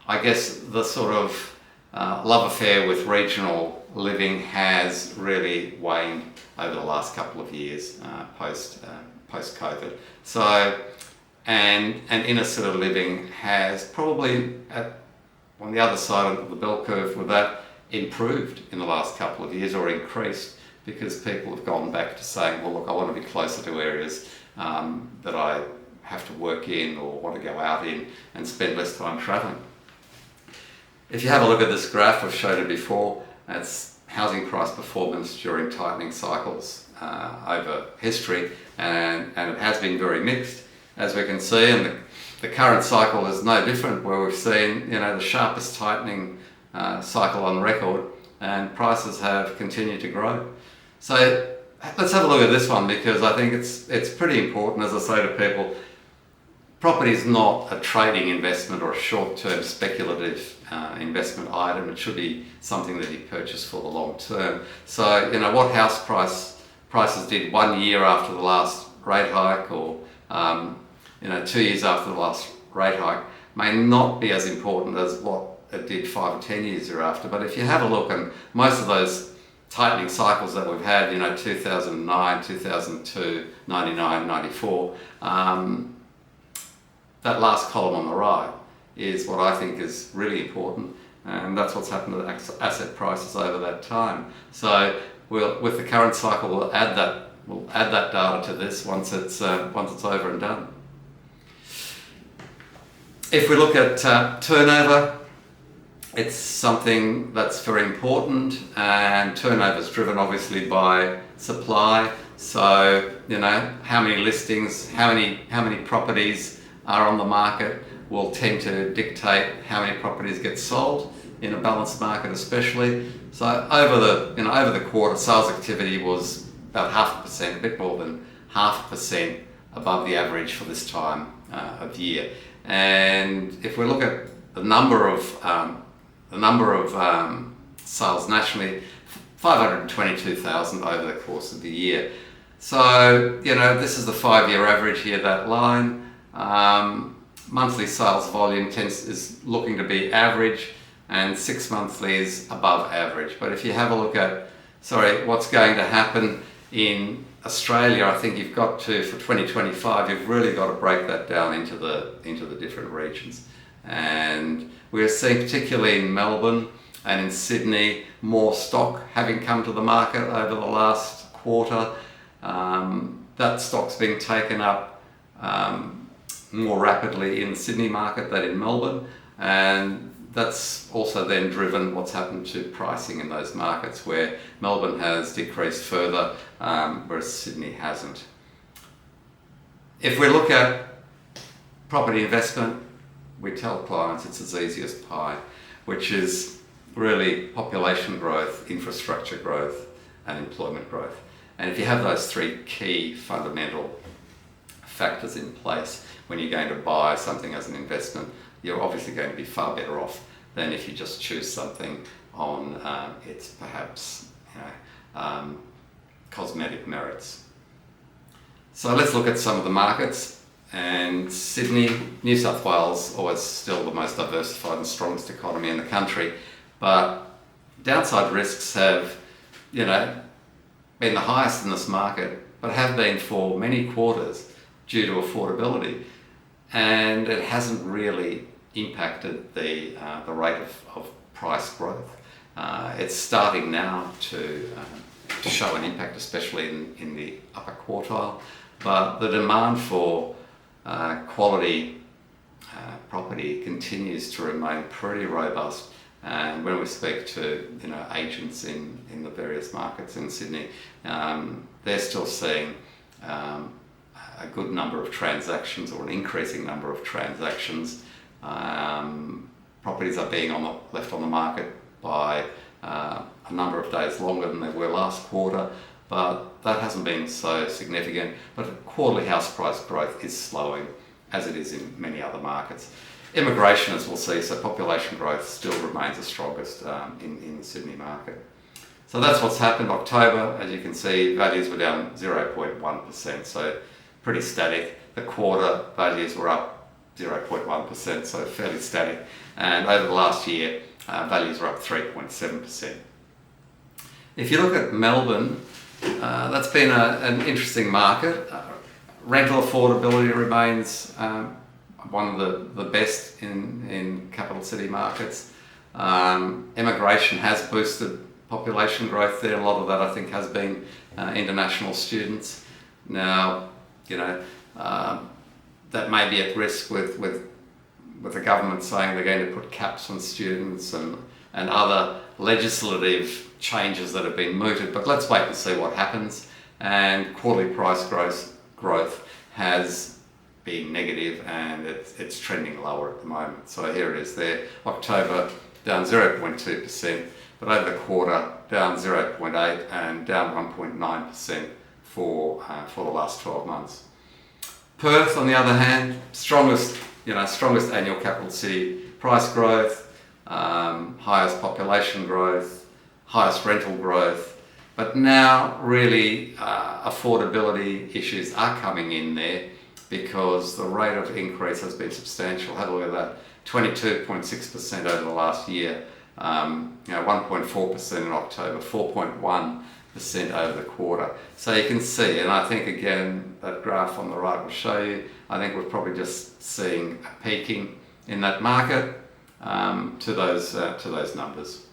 I guess the sort of love affair with regional living has really waned over the last couple of years post-COVID. So, and inner city living has probably, on the other side of the bell curve with that, improved in the last couple of years, or increased, because people have gone back to saying, well, look, I want to be closer to areas that I have to work in or want to go out in and spend less time travelling. If you have a look at this graph, I've showed it before, it's housing price performance during tightening cycles over history, and it has been very mixed, as we can see, and the current cycle is no different, where we've seen the sharpest tightening cycle on record, and prices have continued to grow. So let's have a look at this one, because I think it's pretty important. As I say to people, property is not a trading investment or a short-term speculative investment item. It should be something that you purchase for the long term. So what house prices did 1 year after the last rate hike, or 2 years after the last rate hike, may not be as important as what it did 5 or 10 years thereafter. But if you have a look, and most of those tightening cycles that we've had, 2009, 2002, 99, 94, that last column on the right is what I think is really important, and that's what's happened to asset prices over that time. So with the current cycle, we'll add that data to this once it's over and done. If we look at turnover, it's something that's very important, and turnover is driven obviously by supply. So how many listings, how many properties are on the market will tend to dictate how many properties get sold in a balanced market, especially. So over the quarter, sales activity was about 0.5%, a bit more than 0.5% above the average for this time of year. And if we look at the number of sales nationally, 522,000 over the course of the year. So, this is the 5-year average here, that line. Monthly sales volume is looking to be average, and 6 monthly is above average. But if you have a look at, what's going to happen in Australia, I think you've got to, for 2025, you've really got to break that down into the different regions. And we're seeing, particularly in Melbourne and in Sydney, more stock having come to the market over the last quarter. That stock's being taken up more rapidly in the Sydney market than in Melbourne, and that's also then driven what's happened to pricing in those markets, where Melbourne has decreased further, whereas Sydney hasn't. If we look at property investment, we tell clients it's as easy as pie, which is really population growth, infrastructure growth, and employment growth. And if you have those three key fundamental factors in place when you're going to buy something as an investment, you're obviously going to be far better off than if you just choose something on its perhaps cosmetic merits. So let's look at some of the markets. And Sydney, New South Wales, always still the most diversified and strongest economy in the country, but downside risks have, been the highest in this market, but have been for many quarters due to affordability, and it hasn't really impacted the rate of price growth. It's starting now to show an impact, especially in the upper quartile, but the demand for quality property continues to remain pretty robust. And when we speak to agents in the various markets in Sydney, they're still seeing a good number of transactions, or an increasing number of transactions. Properties are being left on the market by a number of days longer than they were last quarter, but that hasn't been so significant. But quarterly house price growth is slowing, as it is in many other markets. Immigration, as we'll see, so population growth still remains the strongest in the Sydney market. So that's what's happened. October, as you can see, values were down 0.1%, so pretty static. The quarter values were up 0.1%, so fairly static. And over the last year, values were up 3.7%. If you look at Melbourne, that's been an interesting market. Rental affordability remains one of the best in capital city markets. Immigration has boosted population growth there. A lot of that, I think, has been international students. Now, that may be at risk with the government saying they're going to put caps on students and other legislative changes that have been mooted. But let's wait and see what happens. And quarterly price growth has being negative, and it's trending lower at the moment. So here it is there, October down 0.2%, but over the quarter down 0.8% and down 1.9% for the last 12 months. Perth, on the other hand, strongest annual capital city price growth, highest population growth, highest rental growth, but now really affordability issues are coming in there, because the rate of increase has been substantial. Have a look at that, 22.6% over the last year, 1.4% in October, 4.1% over the quarter. So you can see, and I think again that graph on the right will show you, I think we're probably just seeing a peaking in that market to those numbers.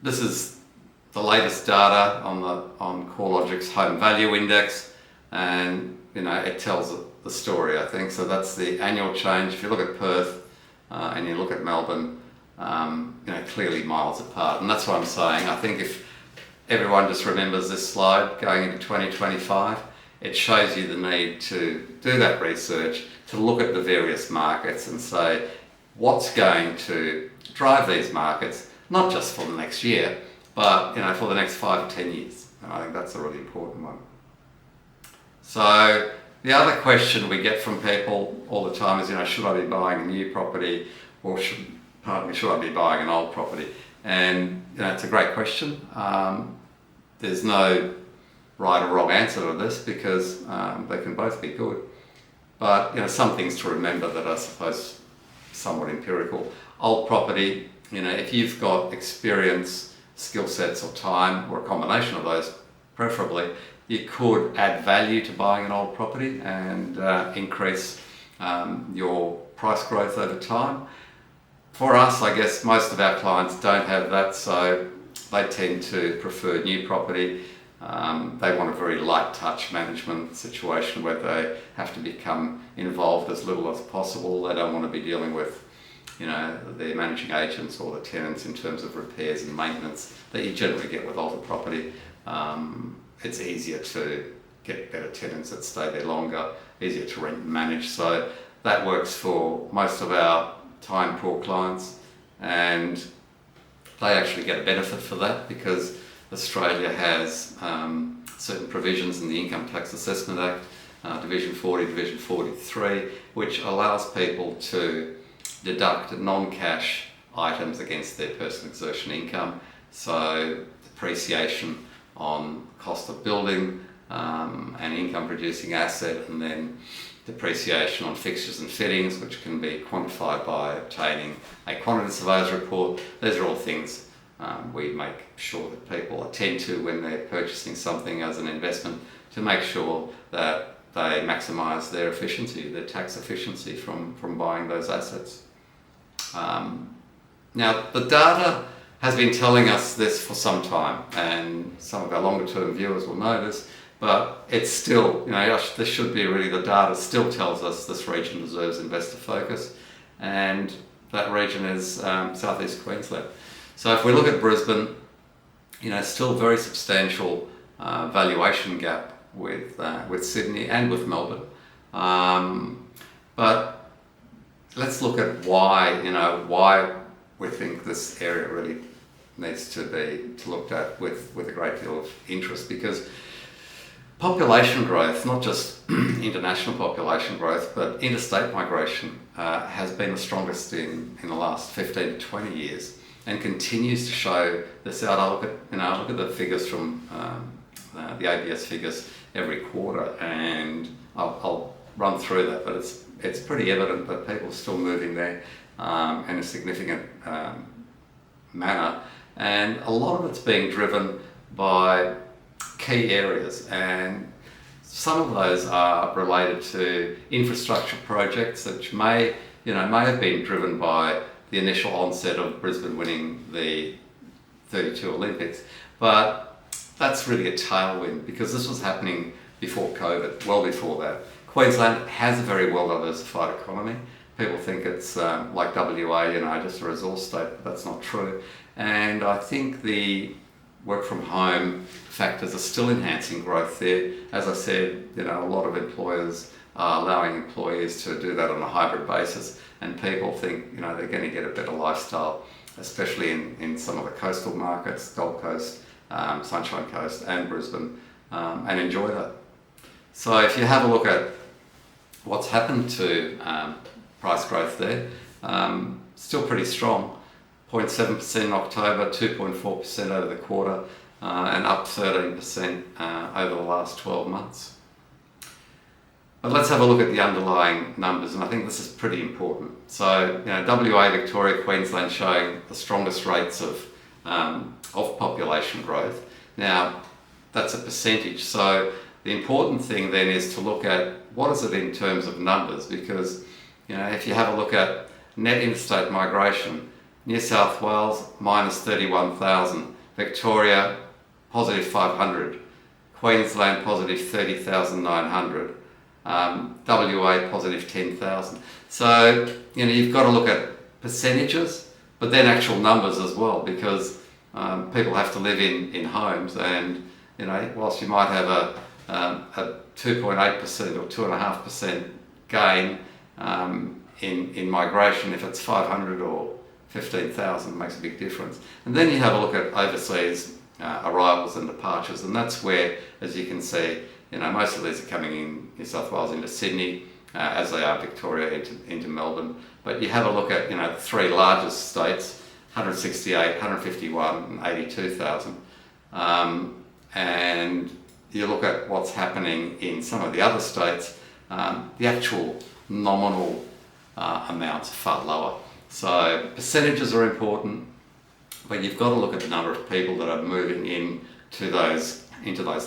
This is the latest data on CoreLogic's Home Value Index, and it tells the story, I think. So that's the annual change. If you look at Perth and you look at Melbourne, clearly miles apart. And that's what I'm saying. I think if everyone just remembers this slide going into 2025, it shows you the need to do that research, to look at the various markets and say, what's going to drive these markets, not just for the next year, but for the next 5 to 10 years. And I think that's a really important one. So the other question we get from people all the time is, should I be buying a new property or should I be buying an old property? And it's a great question. There's no right or wrong answer to this because they can both be good. But some things to remember that are, I suppose, somewhat empirical. Old property, if you've got experience, skill sets or time, or a combination of those preferably, you could add value to buying an old property and increase your price growth over time. For us, I guess most of our clients don't have that, so they tend to prefer new property. They want a very light touch management situation where they have to become involved as little as possible. They don't want to be dealing with the managing agents or the tenants in terms of repairs and maintenance that you generally get with older property. It's easier to get better tenants that stay there longer, easier to rent and manage. So that works for most of our time poor clients, and they actually get a benefit for that because Australia has certain provisions in the Income Tax Assessment Act, Division 40, Division 43, which allows people to deduct non-cash items against their personal exertion income. So depreciation on cost of building, an income producing asset, and then depreciation on fixtures and fittings, which can be quantified by obtaining a quantity surveyor's report. These are all things we make sure that people attend to when they're purchasing something as an investment to make sure that they maximise their efficiency, their tax efficiency from buying those assets. Now, the data has been telling us this for some time, and some of our longer term viewers will know this, but it's still, this should be really, the data still tells us this region deserves investor focus, and that region is southeast Queensland. So if we look at Brisbane, still very substantial valuation gap with Sydney and with Melbourne. But let's look at why we think this area really needs to be looked at with a great deal of interest, because population growth, not just international population growth, but interstate migration has been the strongest in the last 15 to 20 years and continues to show this out. I look at the figures from the ABS figures every quarter, and I'll run through that, but it's pretty evident that people are still moving there in a significant manner, and a lot of it's being driven by key areas, and some of those are related to infrastructure projects which may have been driven by the initial onset of Brisbane winning the 32 Olympics, but that's really a tailwind because this was happening before COVID, well before that. Queensland has a very well diversified economy. People think it's like WA, just a resource state, but that's not true. And I think the work from home factors are still enhancing growth there. As I said, a lot of employers are allowing employees to do that on a hybrid basis, and people think they're going to get a better lifestyle, especially in some of the coastal markets, Gold Coast, Sunshine Coast and Brisbane, and enjoy that. So if you have a look at what's happened to price growth there, still pretty strong. 0.7% in October, 2.4% over the quarter, and up 13% over the last 12 months. But let's have a look at the underlying numbers, and I think this is pretty important. So, WA, Victoria, Queensland showing the strongest rates of population growth. Now, that's a percentage. So the important thing then is to look at what is it in terms of numbers, because if you have a look at net interstate migration, New South Wales minus 31,000, Victoria positive 500, Queensland positive 30,900, WA positive 10,000. So you've got to look at percentages, but then actual numbers as well, because people have to live in homes, and whilst you might have a 2.8% or 2.5% gain in migration. If it's 500 or 15,000, it makes a big difference. And then you have a look at overseas arrivals and departures, and that's where, as you can see, most of these are coming in New South Wales into Sydney, as they are Victoria into Melbourne. But you have a look at the three largest states: 168, 151, and 82,000. And you look at what's happening in some of the other states, the actual nominal amounts are far lower. So percentages are important, but you've got to look at the number of people that are moving into those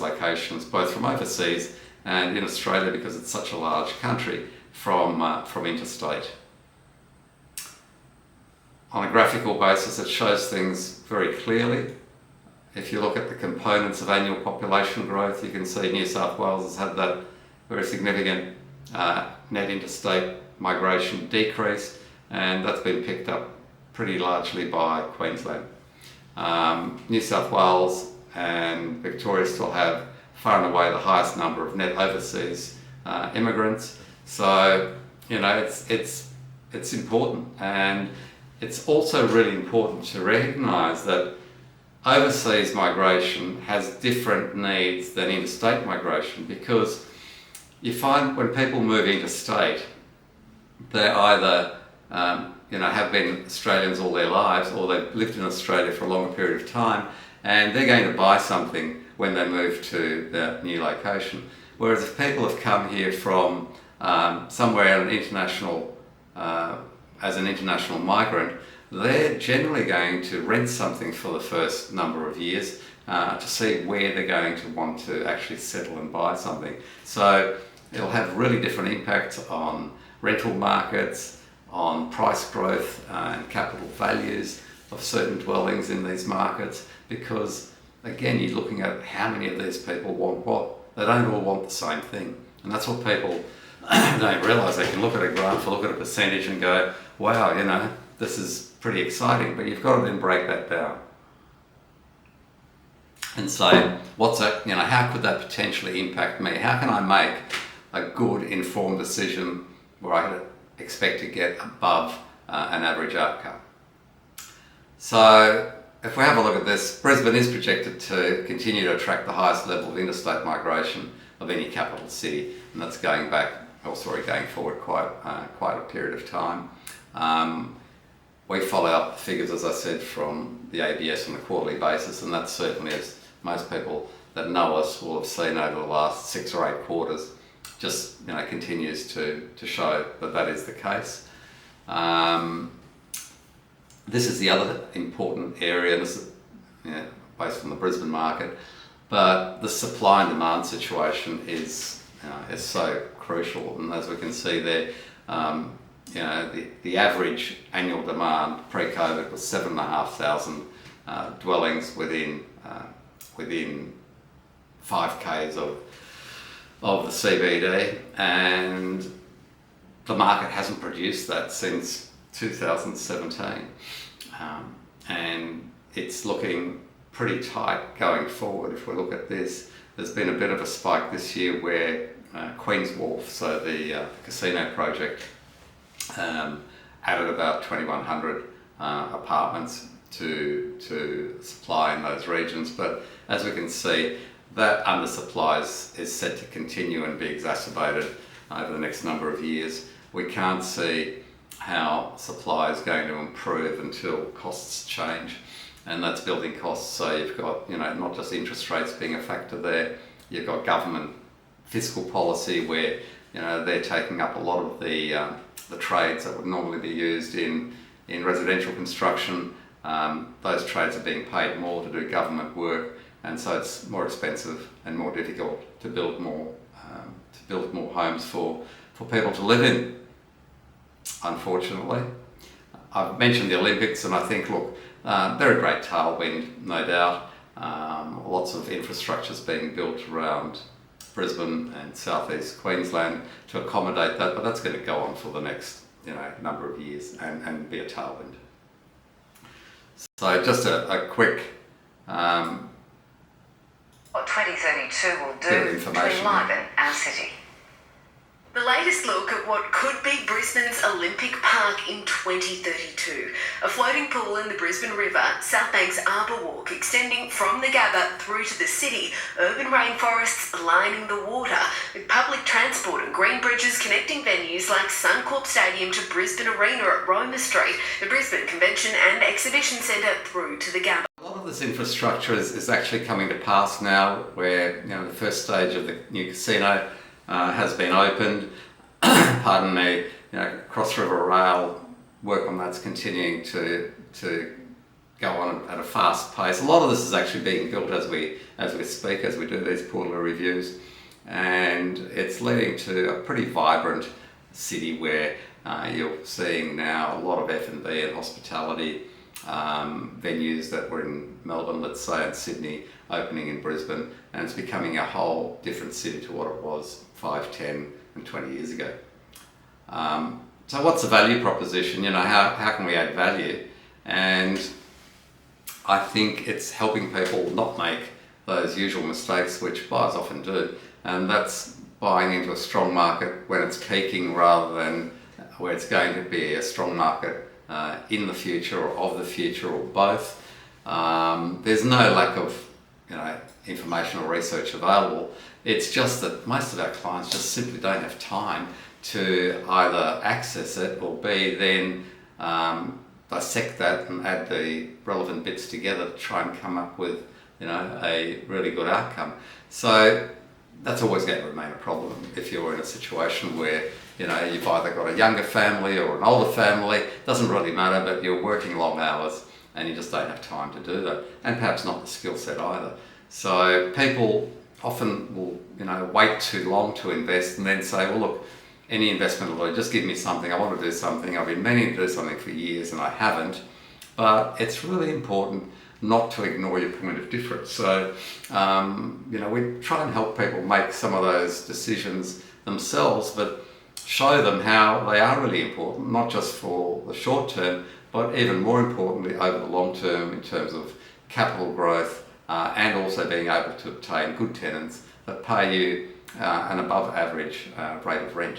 locations, both from overseas and in Australia, because it's such a large country, from interstate. On a graphical basis, it shows things very clearly. If you look at the components of annual population growth, you can see New South Wales has had that very significant net interstate migration decrease, and that's been picked up pretty largely by Queensland. New South Wales and Victoria still have far and away the highest number of net overseas immigrants. So it's important, and it's also really important to recognise that overseas migration has different needs than interstate migration, because you find when people move interstate, they either have been Australians all their lives, or they've lived in Australia for a longer period of time, and they're going to buy something when they move to the new location. Whereas if people have come here from somewhere as an international migrant, they're generally going to rent something for the first number of years to see where they're going to want to actually settle and buy something. So it'll have really different impacts on rental markets, on price growth and capital values of certain dwellings in these markets, because again, you're looking at how many of these people want what. They don't all want the same thing, and that's what people don't realise. They can look at a graph or look at a percentage and go, wow, this is pretty exciting, but you've got to then break that down and say, how could that potentially impact me? How can I make a good informed decision where I expect to get above an average outcome? So if we have a look at this, Brisbane is projected to continue to attract the highest level of interstate migration of any capital city, and that's going forward quite a period of time. We follow up the figures, as I said, from the ABS on a quarterly basis, and that certainly, as most people that know us will have seen over the last 6 or 8 quarters, just continues to show that is the case. This is the other important area, and this is based on the Brisbane market, but the supply and demand situation is so crucial, and as we can see there, the average annual demand pre-COVID was 7,500 dwellings within 5Ks of the CBD, and the market hasn't produced that since 2017, and it's looking pretty tight going forward. If we look at this, there's been a bit of a spike this year where Queen's Wharf, so the casino project, added about 2,100 apartments to supply in those regions. But as we can see, that undersupply is set to continue and be exacerbated over the next number of years. We can't see how supply is going to improve until costs change, and that's building costs. So you've got not just interest rates being a factor there, you've got government fiscal policy where they're taking up a lot of the trades that would normally be used in residential construction. Those trades are being paid more to do government work, and so it's more expensive and more difficult to build more homes for people to live in, unfortunately. I've mentioned the Olympics, and I think, look, they're a great tailwind, no doubt. Lots of infrastructure's being built around Brisbane and southeast Queensland to accommodate that, but that's going to go on for the next number of years and be a tailwind. So just a quick What 2032 will Bit of do to information, enliven our city. The latest look at what could be Brisbane's Olympic Park in 2032. A floating pool in the Brisbane River, South Bank's Arbour Walk extending from the Gabba through to the city, urban rainforests lining the water, with public transport and green bridges connecting venues like Suncorp Stadium to Brisbane Arena at Roma Street, the Brisbane Convention and Exhibition Centre through to the Gabba. A lot of this infrastructure is actually coming to pass now, where the first stage of the new casino has been opened. Pardon me. Cross River Rail work on that's continuing to go on at a fast pace. A lot of this is actually being built as we speak, as we do these quarterly reviews, and it's leading to a pretty vibrant city where you're seeing now a lot of F&B and hospitality venues that were in Melbourne, let's say, and Sydney, opening in Brisbane, and it's becoming a whole different city to what it was 5, 10 and 20 years ago. So what's the value proposition? How can we add value? And I think it's helping people not make those usual mistakes which buyers often do, and that's buying into a strong market when it's peaking rather than where it's going to be a strong market in the future or of the future or both. There's no lack of information or research available. It's just that most of our clients just simply don't have time to either access it or B, then dissect that and add the relevant bits together to try and come up with a really good outcome. So that's always going to remain a problem if you're in a situation where you've either got a younger family or an older family, doesn't really matter, but you're working long hours and you just don't have time to do that, and perhaps not the skill set either. So people often will wait too long to invest and then say, well, look, any investment will do, just give me something, I want to do something, I've been meaning to do something for years and I haven't. But it's really important not to ignore your point of difference. So we try and help people make some of those decisions themselves, but show them how they are really important, not just for the short term, but even more importantly over the long term in terms of capital growth and also being able to obtain good tenants that pay you an above average rate of rent.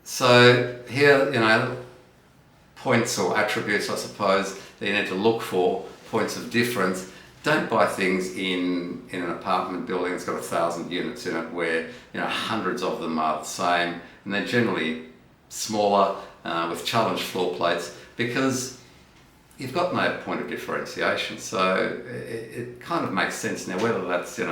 So here, points or attributes, I suppose, that you need to look for, points of difference. Don't buy things in an apartment building that's got 1,000 units in it where hundreds of them are the same, and they're generally smaller with challenged floor plates, because you've got no point of differentiation. So it kind of makes sense now, whether that's in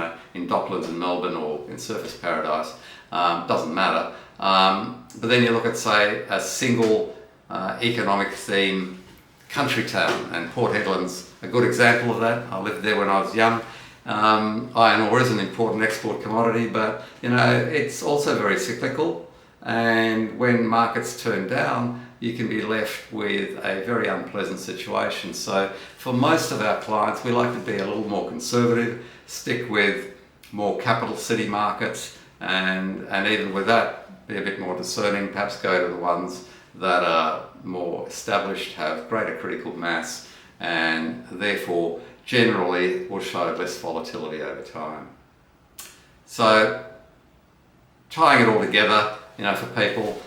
Docklands in Melbourne or in Surfers Paradise, doesn't matter. But then you look at, say, a single economic theme country town, and Port Hedland's a good example of that. I lived there when I was young. Iron ore is an important export commodity, but it's also very cyclical, and when markets turn down, you can be left with a very unpleasant situation. So for most of our clients, we like to be a little more conservative, stick with more capital city markets, and even with that, be a bit more discerning, perhaps go to the ones that are more established, have greater critical mass, and therefore generally will show less volatility over time. So tying it all together, for people,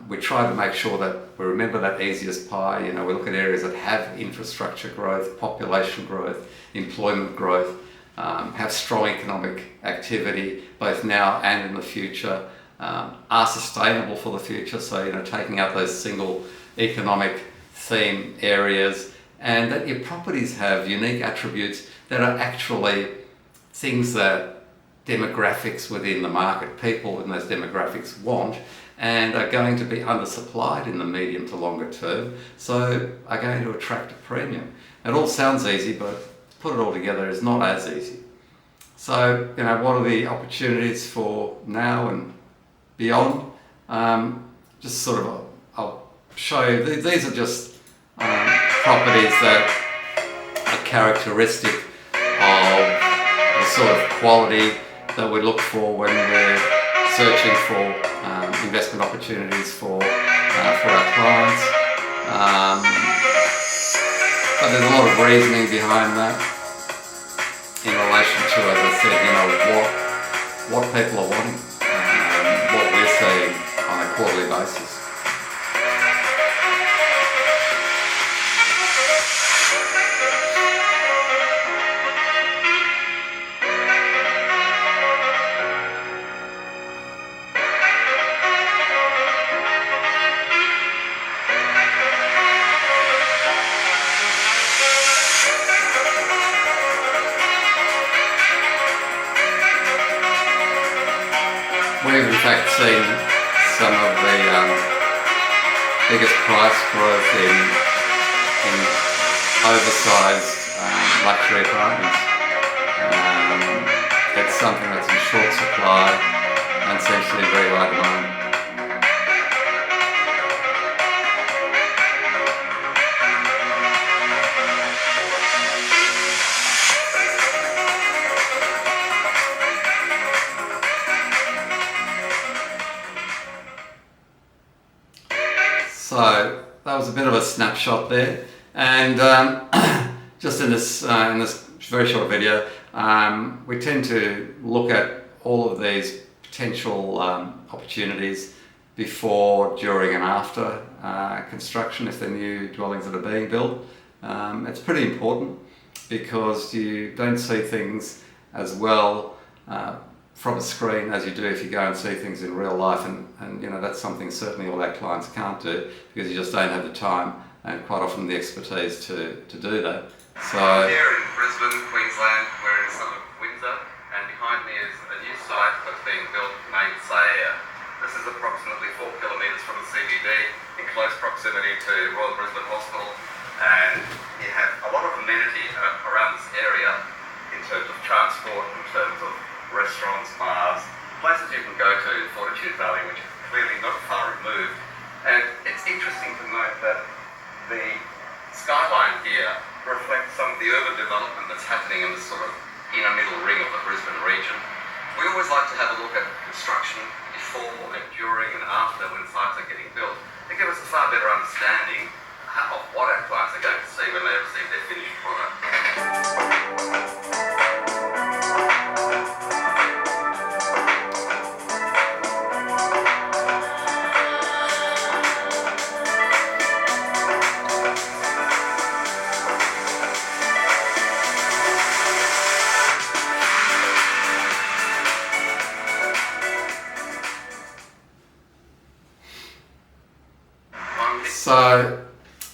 we try to make sure that we remember that easiest pie. We look at areas that have infrastructure growth, population growth, employment growth, have strong economic activity both now and in the future, are sustainable for the future. So taking out those single economic theme areas, and that your properties have unique attributes that are actually things that demographics within the market, people in those demographics want, and are going to be undersupplied in the medium to longer term, so are going to attract a premium. It all sounds easy, but to put it all together is not as easy. So, what are the opportunities for now and beyond? Just sort of, I'll show you, these are just properties that are characteristic of the sort of quality that we look for when we're searching for investment opportunities for our clients. But there's a lot of reasoning behind that. people are wanting, what we're seeing on a quarterly basis. We've in fact seen some of the biggest price growth in oversized luxury apartments. It's something that's in short supply and seems to be very high demand. So that was a bit of a snapshot there, and just in this very short video, we tend to look at all of these potential opportunities before, during and after construction if they're new dwellings that are being built. It's pretty important because you don't see things as well from a screen as you do if you go and see things in real life, and you know, that's something certainly all our clients can't do because you just don't have the time and quite often the expertise to do that. So here in Brisbane, Queensland, we're in some of Windsor, and behind me is a new site that's being built named Saia. This is approximately 4 kilometres from the CBD, in close proximity to Royal Brisbane Hospital, and you have a lot of amenity around this area in terms of transport, in terms of restaurants, bars, places you can go to in Fortitude Valley, which is clearly not far removed. And it's interesting to note that the skyline here reflects some of the urban development that's happening in the sort of inner middle ring of the Brisbane region. We always like to have a look at construction before and during and after when sites are getting built to give us a far better understanding of what our clients are going to see when they receive their finished product. So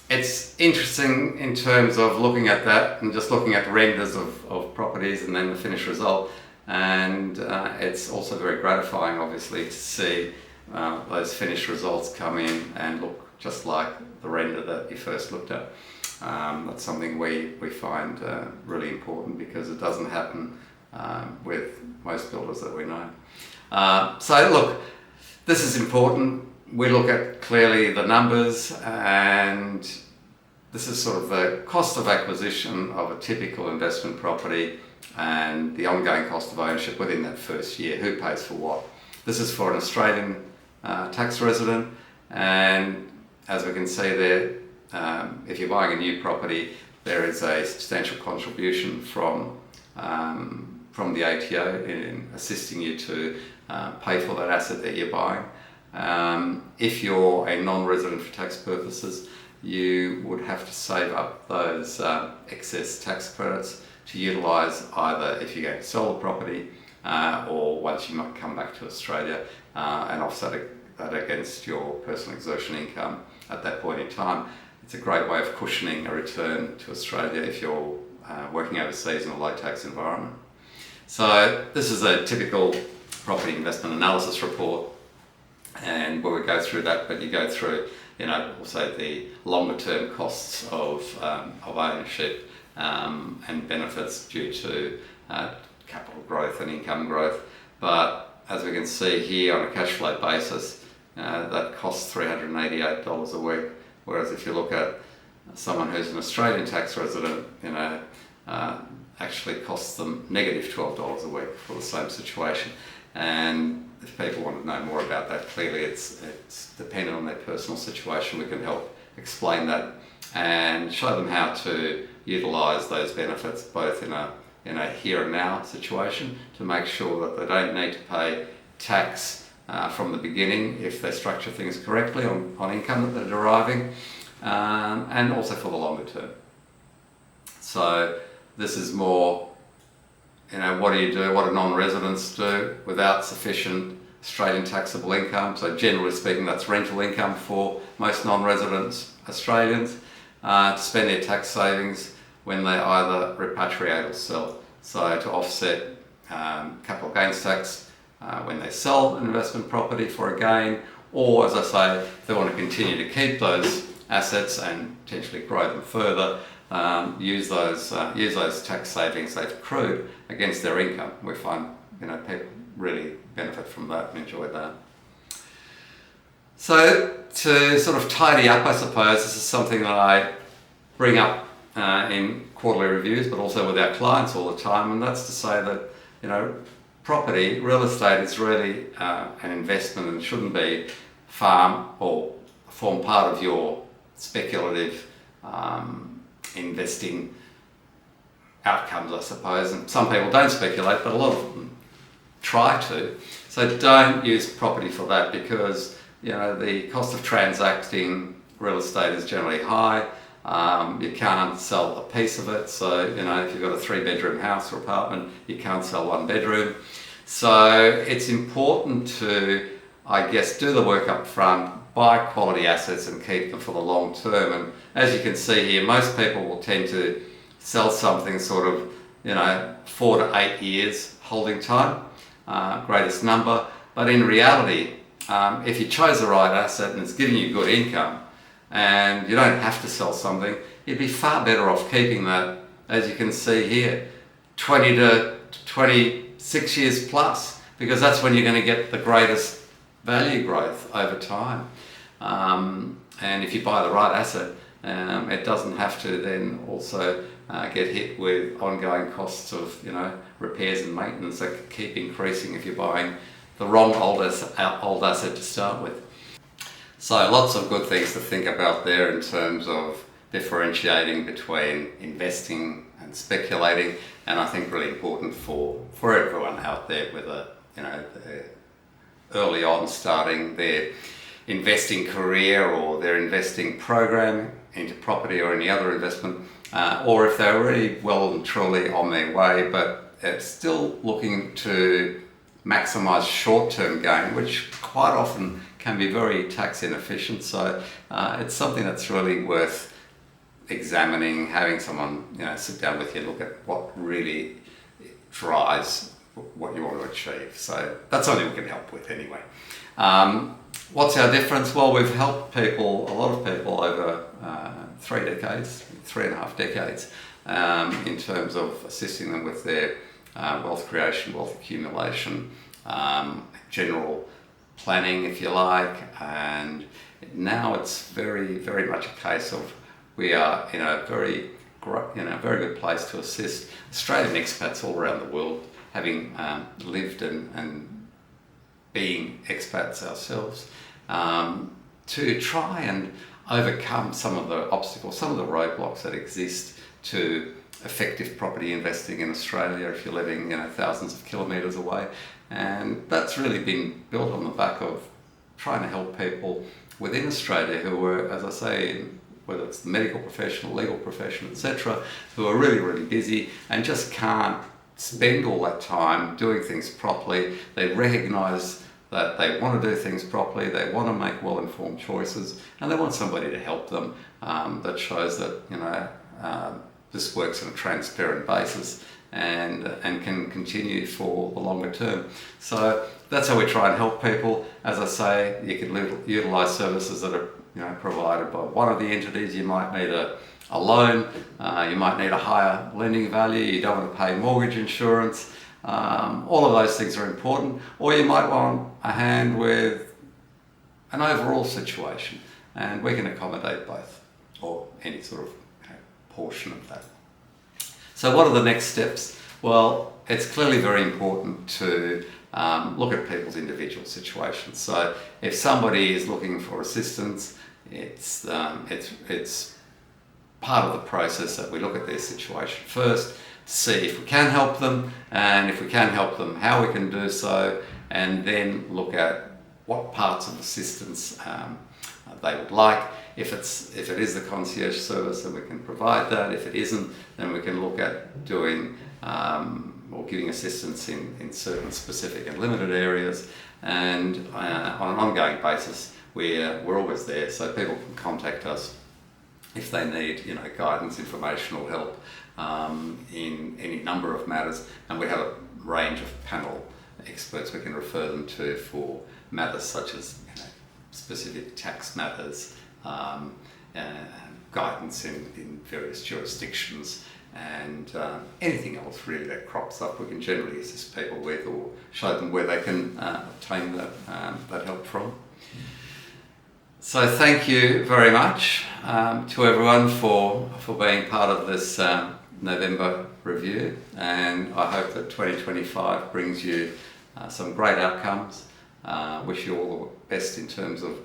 it's interesting in terms of looking at that and just looking at renders of properties and then the finished result, and it's also very gratifying obviously to see those finished results come in and look just like the render that you first looked at. That's something we find really important because it doesn't happen with most builders that we know. So look, this is important. We look at clearly the numbers, and this is sort of the cost of acquisition of a typical investment property and the ongoing cost of ownership within that first year. Who pays for what? This is for an Australian tax resident, and as we can see there, if you're buying a new property, there is a substantial contribution from the ATO in assisting you to pay for that asset that you're buying. If you're a non-resident for tax purposes, you would have to save up those excess tax credits to utilise either if you're going to sell the property or once you might come back to Australia and offset that against your personal exertion income at that point in time. It's a great way of cushioning a return to Australia if you're working overseas in a low tax environment. So this is a typical property investment analysis report, and where we go through that, but you go through, you know, also the longer term costs of ownership and benefits due to capital growth and income growth. But as we can see here on a cash flow basis, that costs $388 a week, whereas if you look at someone who's an Australian tax resident, you know, actually costs them negative $12 a week for the same situation. And if people want to know more about that, clearly it's dependent on their personal situation. We can help explain that and show them how to utilise those benefits both in a here and now situation, to make sure that they don't need to pay tax from the beginning if they structure things correctly on income that they're deriving, and also for the longer term. So this is more, what do you do, what do non-residents do without sufficient Australian taxable income? So generally speaking, that's rental income for most non-residents Australians, to spend their tax savings when they either repatriate or sell. So to offset capital gains tax when they sell an investment property for a gain, or as I say, if they want to continue to keep those assets and potentially grow them further, use those tax savings they've accrued against their income. We find people really benefit from that and enjoy that. So to sort of tidy up, I suppose, this is something that I bring up in quarterly reviews, but also with our clients all the time, and that's to say that property, real estate is really an investment and shouldn't be form part of your speculative investing outcomes, I suppose. And some people don't speculate, but a lot of them try to. So don't use property for that, because the cost of transacting real estate is generally high. You can't sell a piece of it. So if you've got a 3-bedroom house or apartment, you can't sell 1 bedroom. So it's important to, I guess, do the work up front, buy quality assets and keep them for the long term. And as you can see here, most people will tend to sell something sort of 4 to 8 years holding time, greatest number. But in reality, if you chose the right asset and it's giving you good income and you don't have to sell something, you'd be far better off keeping that, as you can see here, 20 to 26 years plus, because that's when you're going to get the greatest value growth over time. And if you buy the right asset, it doesn't have to then also get hit with ongoing costs of repairs and maintenance that keep increasing if you're buying the wrong old asset to start with. So lots of good things to think about there in terms of differentiating between investing and speculating, and I think really important for everyone out there, whether they're early on starting their investing career or their investing program into property or any other investment, or if they're already well and truly on their way, but it's still looking to maximize short-term gain, which quite often can be very tax inefficient. So it's something that's really worth examining, having someone sit down with you and look at what really drives what you want to achieve. So that's something we can help with anyway. What's our difference? Well, we've helped a lot of people over 3.5 decades, in terms of assisting them with their wealth creation, wealth accumulation, general planning, if you like. And now it's very, very much a case of we are in a very good place to assist Australian expats all around the world, having lived and being expats ourselves, to try and overcome some of the obstacles, some of the roadblocks that exist to effective property investing in Australia if you're living thousands of kilometres away. And that's really been built on the back of trying to help people within Australia who were, as I say, whether it's the medical profession, legal profession, etc., who are really, really busy and just can't spend all that time doing things properly. They recognise that they want to do things properly, they want to make well-informed choices, and they want somebody to help them that shows that this works on a transparent basis and can continue for the longer term. So that's how we try and help people. As I say, you can utilise services that are provided by one of the entities. You might need a loan, you might need a higher lending value, you don't want to pay mortgage insurance. All of those things are important, or you might want a hand with an overall situation, and we can accommodate both, or any sort of portion of that. So what are the next steps? Well, it's clearly very important to look at people's individual situations. So if somebody is looking for assistance, it's part of the process that we look at their situation first see if we can help them, and if we can help them, how we can do so, and then look at what parts of assistance they would like. If it is the concierge service, then we can provide that. If it isn't, then we can look at doing or giving assistance in certain specific and limited areas. And on an ongoing basis, we're always there, so people can contact us if they need, guidance, informational help in any number of matters. And we have a range of panel experts we can refer them to for matters such as specific tax matters, guidance in various jurisdictions, and anything else really that crops up. We can generally assist people with, or show them where they can obtain that help from. So thank you very much to everyone for being part of this November review, and I hope that 2025 brings you some great outcomes. Wish you all the best in terms of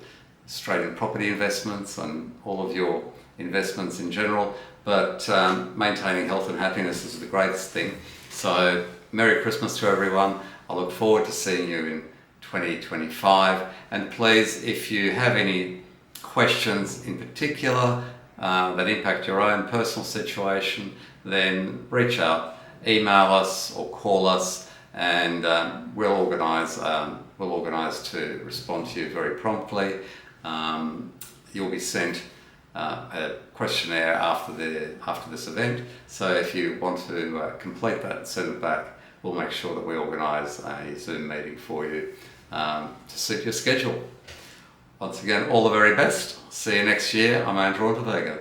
Australian property investments and all of your investments in general, but maintaining health and happiness is the greatest thing. So Merry Christmas to everyone. I look forward to seeing you in 2025, and please, if you have any questions in particular that impact your own personal situation, then reach out, email us or call us, and we'll organise to respond to you very promptly. You'll be sent a questionnaire after this event, so if you want to complete that and send it back, we'll make sure that we organise a Zoom meeting for you to suit your schedule. Once again, all the very best. See you next year. I'm Andrew Ortega.